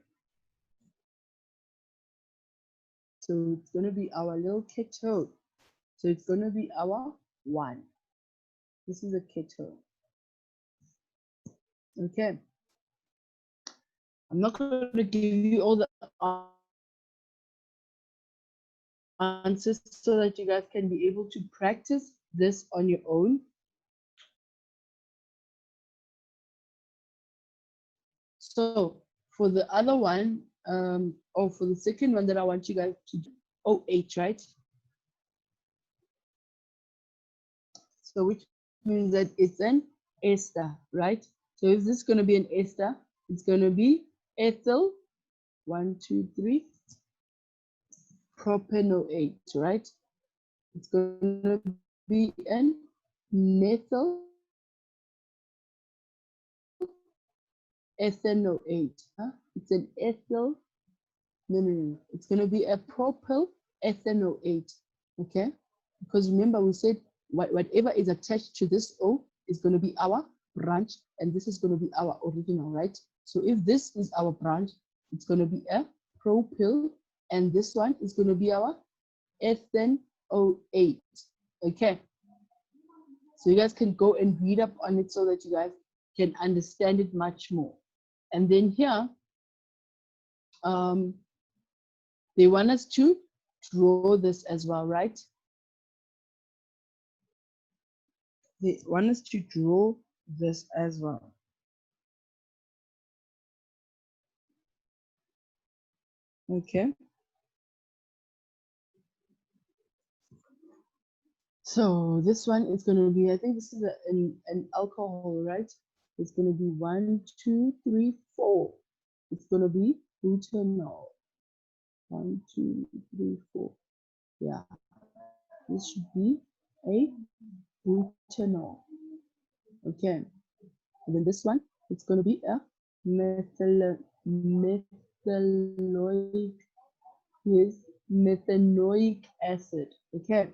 so it's going to be our little ketone. So it's going to be our 1. This is a ketone. Okay, I'm not going to give you all the answers so that you guys can be able to practice this on your own. So for the other one, or for the second one that I want you guys to do, OH, right? So which means that it's an ester, right? So if this is going to be an ester, it's going to be ethyl, 1, 2, 3, propanoate, right? It's going to be an methyl ethanoate. Huh? It's an ethyl. No. It's going to be a propyl ethanoate. Okay? Because remember, we said whatever is attached to this O is going to be our branch, and this is going to be our original, right? So if this is our branch, It's going to be a propyl, and this one is going to be our ethanoate. Okay, so you guys can go and read up on it so that you guys can understand it much more. And then here, they want us to draw this as well, right? They want us to draw this as well. Okay. So this one is going to be, I think this is an alcohol, right? It's going to be 1, 2, 3, 4. It's going to be butanol. 1, 2, 3, 4. Yeah. This should be a butanol. Okay. And then this one, it's going to be a methanoic, yes, methanoic acid. Okay.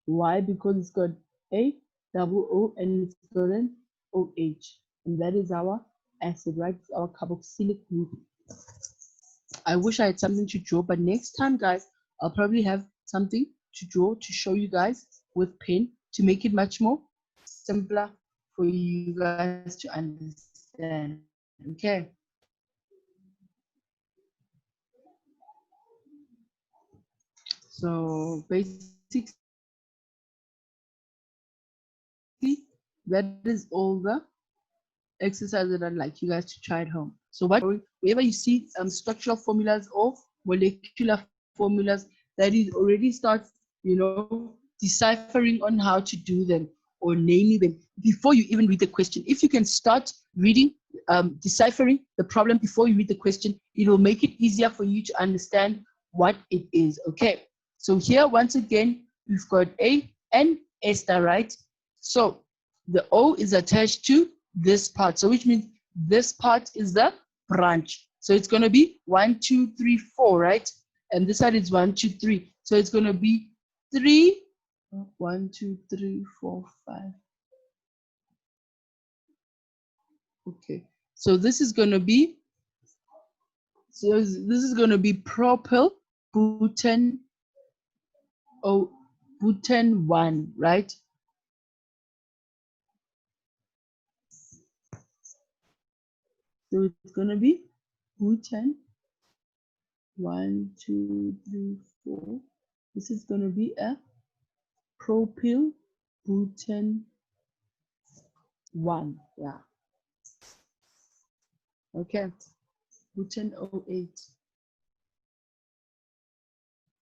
Why? Because it's got a double O and it's got an OH. And that is our acid, right? It's our carboxylic group. I wish I had something to draw, but next time, guys, I'll probably have something to draw to show you guys with pen to make it much more simpler for you guys to understand. Okay. So basically, that is all the exercise that I'd like you guys to try at home. So wherever you see structural formulas or molecular formulas, that is already starts, deciphering on how to do them or naming them before you even read the question. If you can start reading, deciphering the problem before you read the question, it will make it easier for you to understand what it is. Okay. So here, once again, we've got A and ester, right? So the O is attached to this part. So which means this part is the branch. So it's going to be 1, 2, 3, 4, right? And this side is 1, 2, 3. So it's going to be 3, 1, 2, 3, 4, 5. Okay. So this is going to be, propyl butane, butane 1, right? So it's going to be butane 1, 2, 3, 4. This is going to be a propyl butane 1. Yeah. Okay. Butane 08.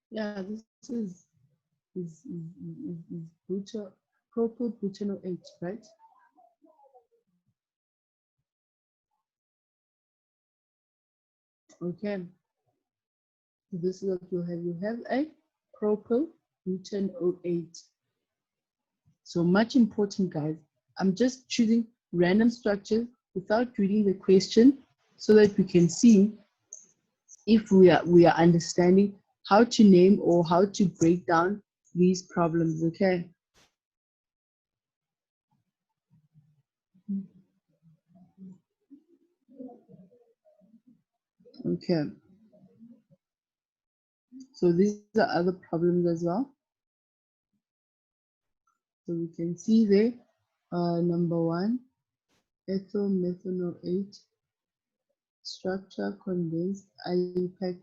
Yeah, this is propyl butane 08, right? Okay. So this is what you have. You have a propyl butane 08. So much important, guys. I'm just choosing random structures without reading the question so that we can see if we are understanding how to name or how to break down these problems. Okay. Okay. So these are other problems as well. So we can see there, number 1, ethyl methanoate structure condensed IUPAC.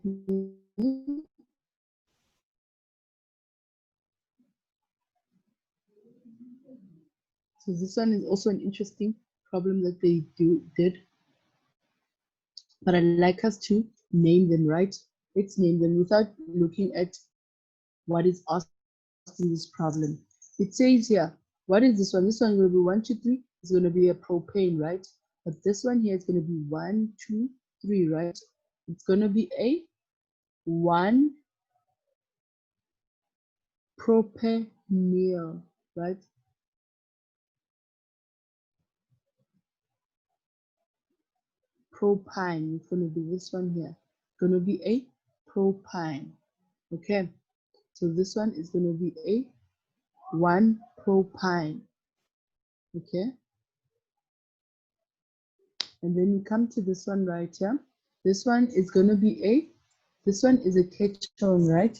So this one is also an interesting problem that they did. But I'd like us to name them, right? Let's name them without looking at what is asked in this problem. It says here, what is this one? This one will be 1, 2, 3. It's going to be a propane, right? But this one here is going to be 1, 2, 3, right? It's going to be a 1 propanol, right? Propine. It's going to be this one here. It's going to be a propine. Okay. So this one is going to be a 1 propine. Okay. And then we come to this one right here. This one is going to be this one is a ketone, right?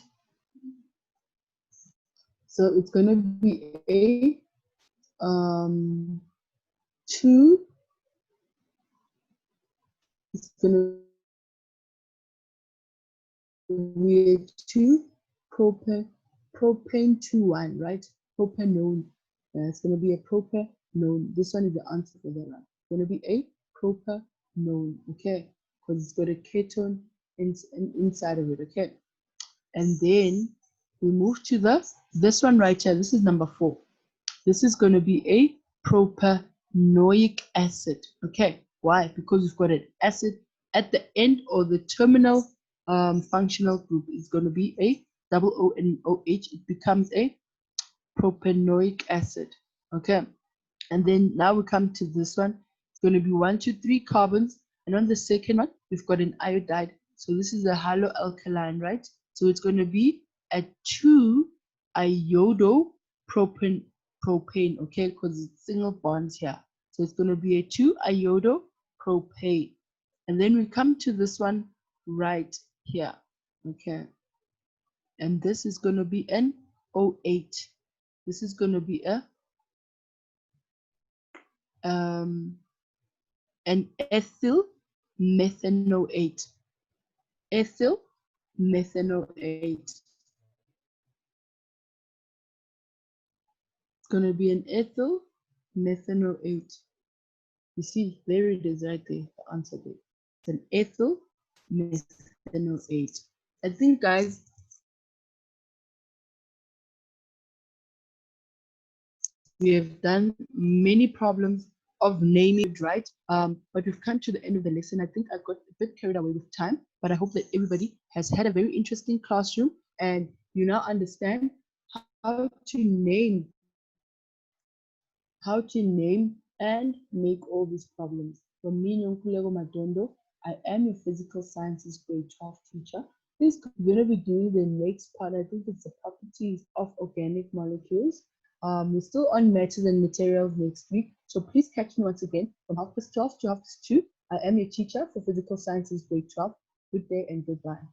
So it's going to be a 2, it's going to be a 2 propane 2-1, right? Propanone. It's going to be a propanone. This one is the answer for that one. It's going to be a propanone, okay? Because it's got a ketone inside of it, okay? And then we move to this one right here. This is number 4. This is going to be a propanoic acid. Okay, why? Because we've got an acid at the end, or the terminal functional group is going to be a double O and OH. It becomes a propanoic acid. Okay, and then now we come to this one. It's going to be 1, 2, 3 carbons, and on the second one we've got an iodide. So this is a haloalkaline, right? So it's going to be a 2 iodo propane, okay, because it's single bonds here. So it's going to be a 2 iodo-propane. And then we come to this one right here, okay. And this is going to be an OH. This is going to be a an ethyl methanoate. Ethyl methanoate. It's going to be an ethyl methanoate. You see, there it is right there, the answer there. It's an ethyl methanoate. I think, guys, we have done many problems of naming, right? But we've come to the end of the lesson. I think I got a bit carried away with time, but I hope that everybody has had a very interesting classroom and you now understand how to name and make all these problems. From me, Nonkulego Madondo, I am your physical sciences grade 12 teacher. We're going to be doing the next part. I think it's the properties of organic molecules. We're still on matters and materials next week. So please catch me once again from 12:30 to 2:30. I am your teacher for physical sciences grade 12. Good day and goodbye.